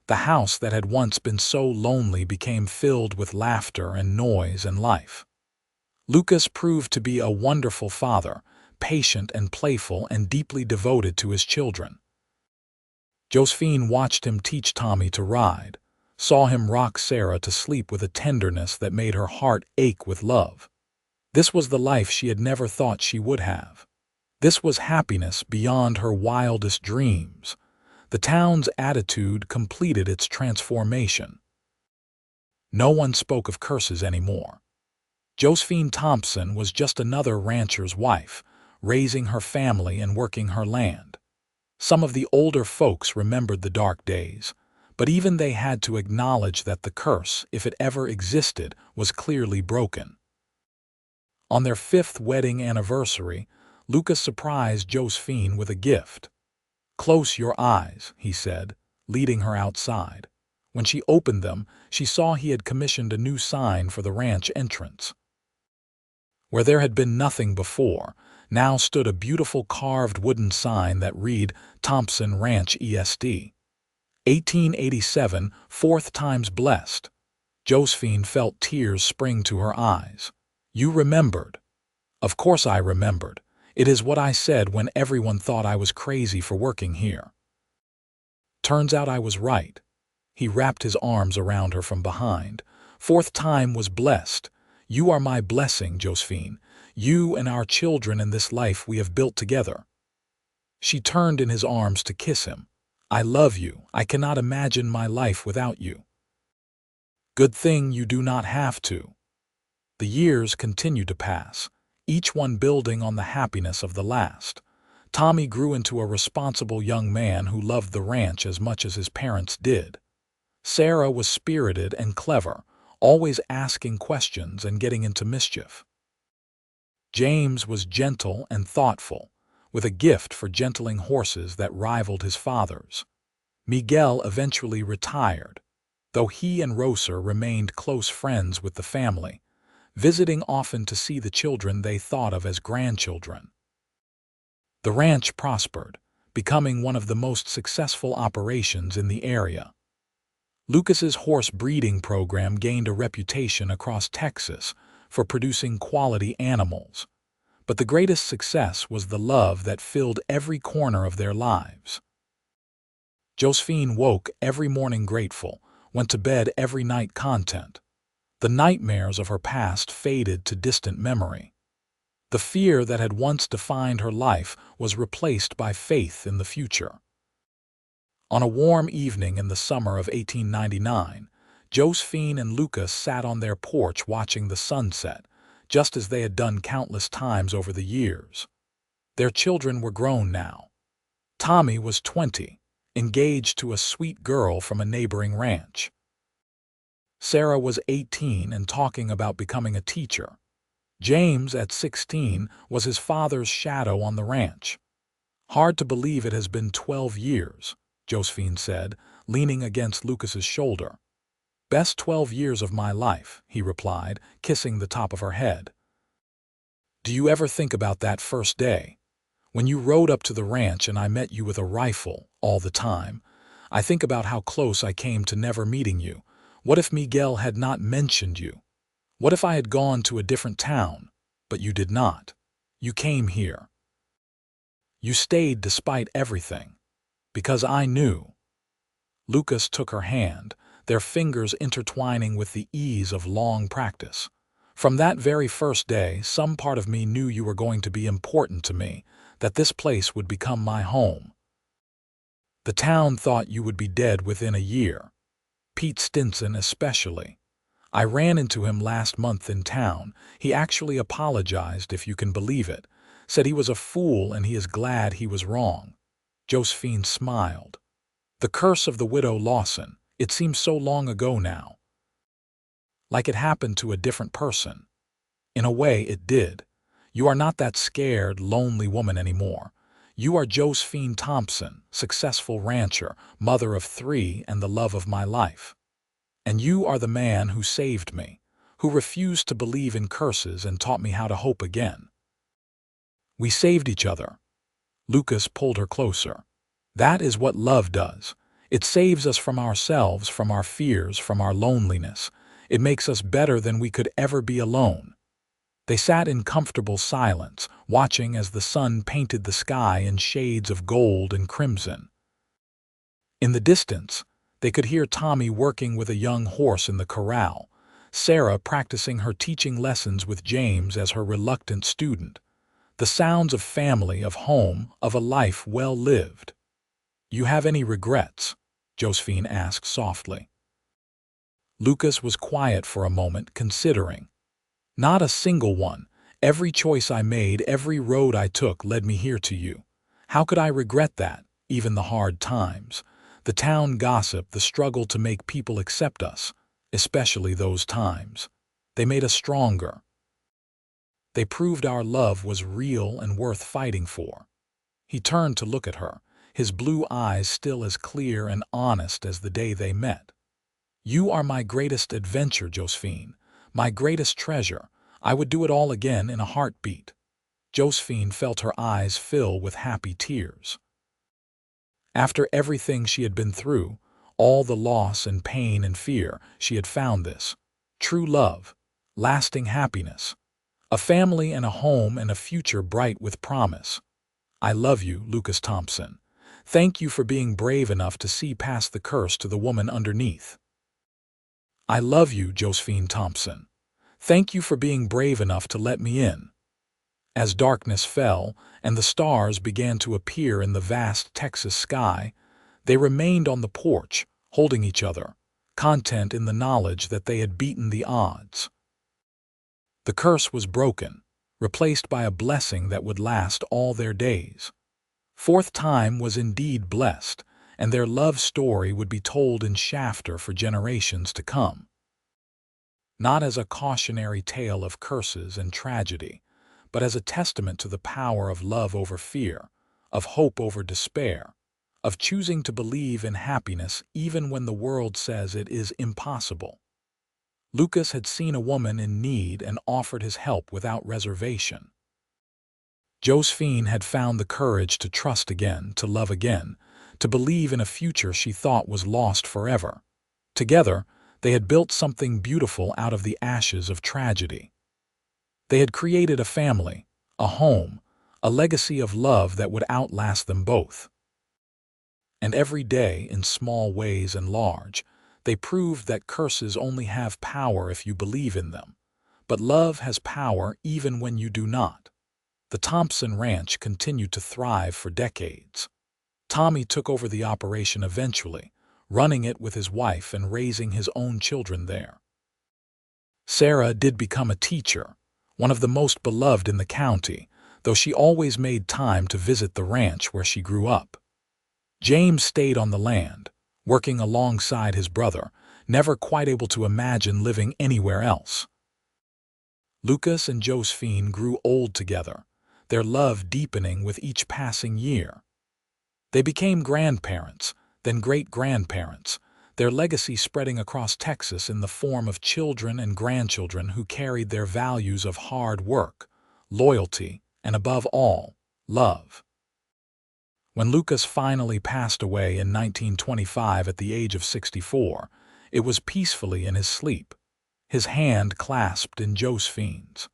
The house that had once been so lonely became filled with laughter and noise and life. Lucas proved to be a wonderful father, patient and playful and deeply devoted to his children. Josephine watched him teach Tommy to ride, saw him rock Sarah to sleep with a tenderness that made her heart ache with love. This was the life she had never thought she would have. This was happiness beyond her wildest dreams. The town's attitude completed its transformation. No one spoke of curses anymore. Josephine Thompson was just another rancher's wife, raising her family and working her land. Some of the older folks remembered the dark days, but even they had to acknowledge that the curse, if it ever existed, was clearly broken. On their 5th wedding anniversary, Lucas surprised Josephine with a gift. "Close your eyes," he said, leading her outside. When she opened them, she saw he had commissioned a new sign for the ranch entrance. Where there had been nothing before, now stood a beautiful carved wooden sign that read, "Thompson Ranch ESD. 1887, 4th times blessed." Josephine felt tears spring to her eyes. "You remembered." "Of course I remembered. It is what I said when everyone thought I was crazy for working here." Turns out I was right. He wrapped his arms around her from behind. "4th time was blessed. You are my blessing, Josephine. You and our children and this life we have built together." She turned in his arms to kiss him. "I love you. I cannot imagine my life without you." "Good thing you do not have to." The years continued to pass, each one building on the happiness of the last. Tommy grew into a responsible young man who loved the ranch as much as his parents did. Sarah was spirited and clever, always asking questions and getting into mischief. James was gentle and thoughtful, with a gift for gentling horses that rivaled his father's. Miguel eventually retired, though he and Rosa remained close friends with the family, visiting often to see the children they thought of as grandchildren. The ranch prospered, becoming one of the most successful operations in the area. Lucas's horse breeding program gained a reputation across Texas for producing quality animals, but the greatest success was the love that filled every corner of their lives. Josephine woke every morning grateful, went to bed every night content. The nightmares of her past faded to distant memory. The fear that had once defined her life was replaced by faith in the future. On a warm evening in the summer of 1899, Josephine and Lucas sat on their porch watching the sunset, just as they had done countless times over the years. Their children were grown now. Tommy was 20, engaged to a sweet girl from a neighboring ranch. Sarah was 18 and talking about becoming a teacher. James, at 16, was his father's shadow on the ranch. "Hard to believe it has been 12 years, Josephine said, leaning against Lucas's shoulder. "Best 12 years of my life," he replied, kissing the top of her head. "Do you ever think about that first day? When you rode up to the ranch and I met you with a rifle all the time? I think about how close I came to never meeting you. What if Miguel had not mentioned you? What if I had gone to a different town? But you did not. You came here. You stayed despite everything. Because I knew." Lucas took her hand, their fingers intertwining with the ease of long practice. "From that very first day, some part of me knew you were going to be important to me, that this place would become my home. The town thought you would be dead within a year. Pete Stinson especially. I ran into him last month in town. He actually apologized, if you can believe it. Said he was a fool and he is glad he was wrong." Josephine smiled. "The curse of the widow Lawson. It seems so long ago now. Like it happened to a different person. In a way, it did. You are not that scared, lonely woman anymore. You are Josephine Thompson, successful rancher, mother of 3 and the love of my life. And you are the man who saved me, who refused to believe in curses and taught me how to hope again. We saved each other. Lucas pulled her closer. That is what love does. It saves us from ourselves, from our fears, from our loneliness. It makes us better than we could ever be alone. They sat in comfortable silence, watching as the sun painted the sky in shades of gold and crimson. In the distance, they could hear Tommy working with a young horse in the corral, Sarah practicing her teaching lessons with James as her reluctant student. The sounds of family, of home, of a life well lived. "You have any regrets?" Josephine asked softly. Lucas was quiet for a moment, considering. "Not a single one. Every choice I made, every road I took led me here to you. How could I regret that, even the hard times? The town gossip, the struggle to make people accept us, especially those times. They made us stronger. They proved our love was real and worth fighting for." He turned to look at her, his blue eyes still as clear and honest as the day they met. "You are my greatest adventure, Josephine, my greatest treasure. I would do it all again in a heartbeat." Josephine felt her eyes fill with happy tears. After everything she had been through, all the loss and pain and fear, she had found this. True love, lasting happiness, a family and a home and a future bright with promise. "I love you, Lucas Thompson. Thank you for being brave enough to see past the curse to the woman underneath." "I love you, Josephine Thompson. Thank you for being brave enough to let me in." As darkness fell and the stars began to appear in the vast Texas sky, they remained on the porch, holding each other, content in the knowledge that they had beaten the odds. The curse was broken, replaced by a blessing that would last all their days. Fourth Time was indeed blessed, and their love story would be told in Shafter for generations to come. Not as a cautionary tale of curses and tragedy, but as a testament to the power of love over fear, of hope over despair, of choosing to believe in happiness even when the world says it is impossible. Lucas had seen a woman in need and offered his help without reservation. Josephine had found the courage to trust again, to love again, to believe in a future she thought was lost forever. Together, they had built something beautiful out of the ashes of tragedy. They had created a family, a home, a legacy of love that would outlast them both. And every day, in small ways and large, they proved that curses only have power if you believe in them. But love has power even when you do not. The Thompson Ranch continued to thrive for decades. Tommy took over the operation eventually, running it with his wife and raising his own children there. Sarah did become a teacher, one of the most beloved in the county, though she always made time to visit the ranch where she grew up. James stayed on the land, working alongside his brother, never quite able to imagine living anywhere else. Lucas and Josephine grew old together, their love deepening with each passing year. They became grandparents, then great-grandparents, their legacy spreading across Texas in the form of children and grandchildren who carried their values of hard work, loyalty, and above all, love. When Lucas finally passed away in 1925 at the age of 64, it was peacefully in his sleep, his hand clasped in Josephine's.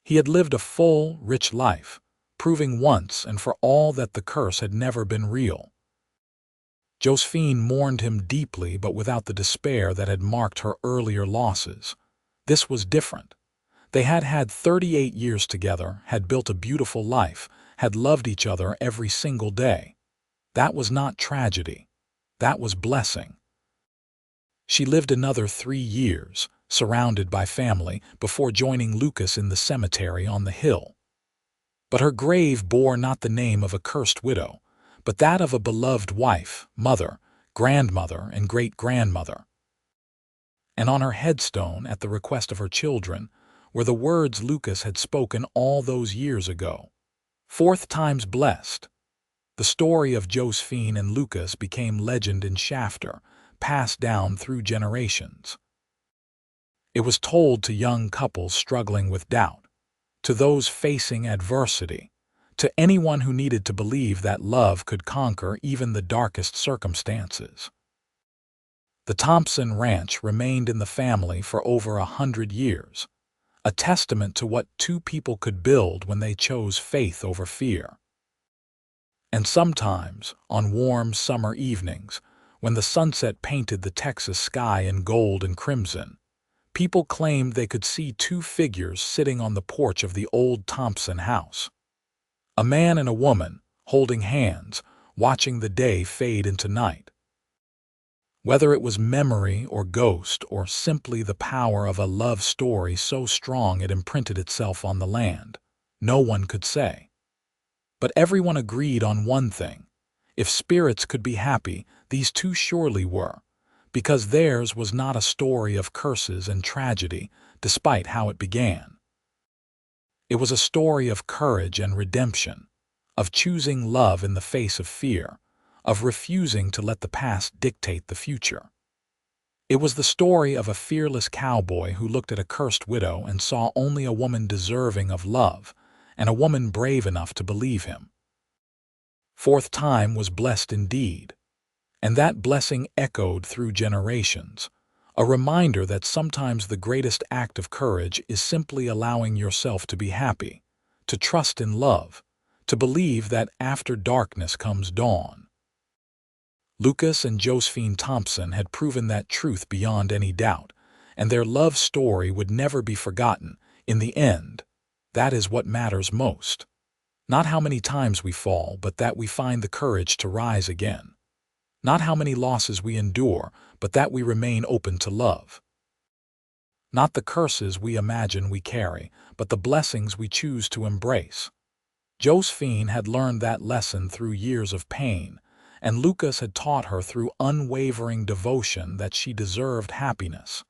He had lived a full, rich life, proving once and for all that the curse had never been real. Josephine mourned him deeply, but without the despair that had marked her earlier losses. This was different. They had had 38 years together, had built a beautiful life, had loved each other every single day. That was not tragedy. That was blessing. She lived another 3 years, surrounded by family, before joining Lucas in the cemetery on the hill. But her grave bore not the name of a cursed widow, but that of a beloved wife, mother, grandmother, and great-grandmother. And on her headstone, at the request of her children, were the words Lucas had spoken all those years ago. 4 times blessed, The story of Josephine and Lucas became legend in Shafter, passed down through generations. It was told to young couples struggling with doubt, to those facing adversity, to anyone who needed to believe that love could conquer even the darkest circumstances. The Thompson Ranch remained in the family for over 100 years, a testament to what two people could build when they chose faith over fear. And sometimes, on warm summer evenings, when the sunset painted the Texas sky in gold and crimson, people claimed they could see two figures sitting on the porch of the old Thompson house. A man and a woman, holding hands, watching the day fade into night. Whether it was memory or ghost or simply the power of a love story so strong it imprinted itself on the land, no one could say. But everyone agreed on one thing: if spirits could be happy, these two surely were, because theirs was not a story of curses and tragedy, despite how it began. It was a story of courage and redemption, of choosing love in the face of fear, of refusing to let the past dictate the future. It was the story of a fearless cowboy who looked at a cursed widow and saw only a woman deserving of love, and a woman brave enough to believe him. Fourth Time was blessed indeed, and that blessing echoed through generations, a reminder that sometimes the greatest act of courage is simply allowing yourself to be happy, to trust in love, to believe that after darkness comes dawn. Lucas and Josephine Thompson had proven that truth beyond any doubt, and their love story would never be forgotten. In the end, that is what matters most. Not how many times we fall, but that we find the courage to rise again. Not how many losses we endure, but that we remain open to love. Not the curses we imagine we carry, but the blessings we choose to embrace. Josephine had learned that lesson through years of pain, and Lucas had taught her through unwavering devotion that she deserved happiness.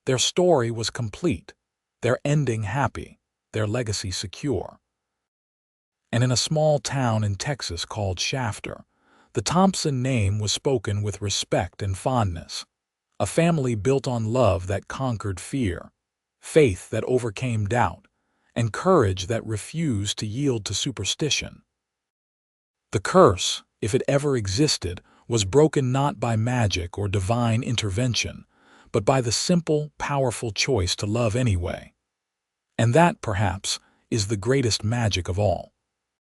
Their story was complete, their ending happy, their legacy secure. And in a small town in Texas called Shafter, the Thompson name was spoken with respect and fondness. A family built on love that conquered fear, faith that overcame doubt, and courage that refused to yield to superstition. The curse, if it ever existed, was broken not by magic or divine intervention, but by the simple, powerful choice to love anyway. And that, perhaps, is the greatest magic of all.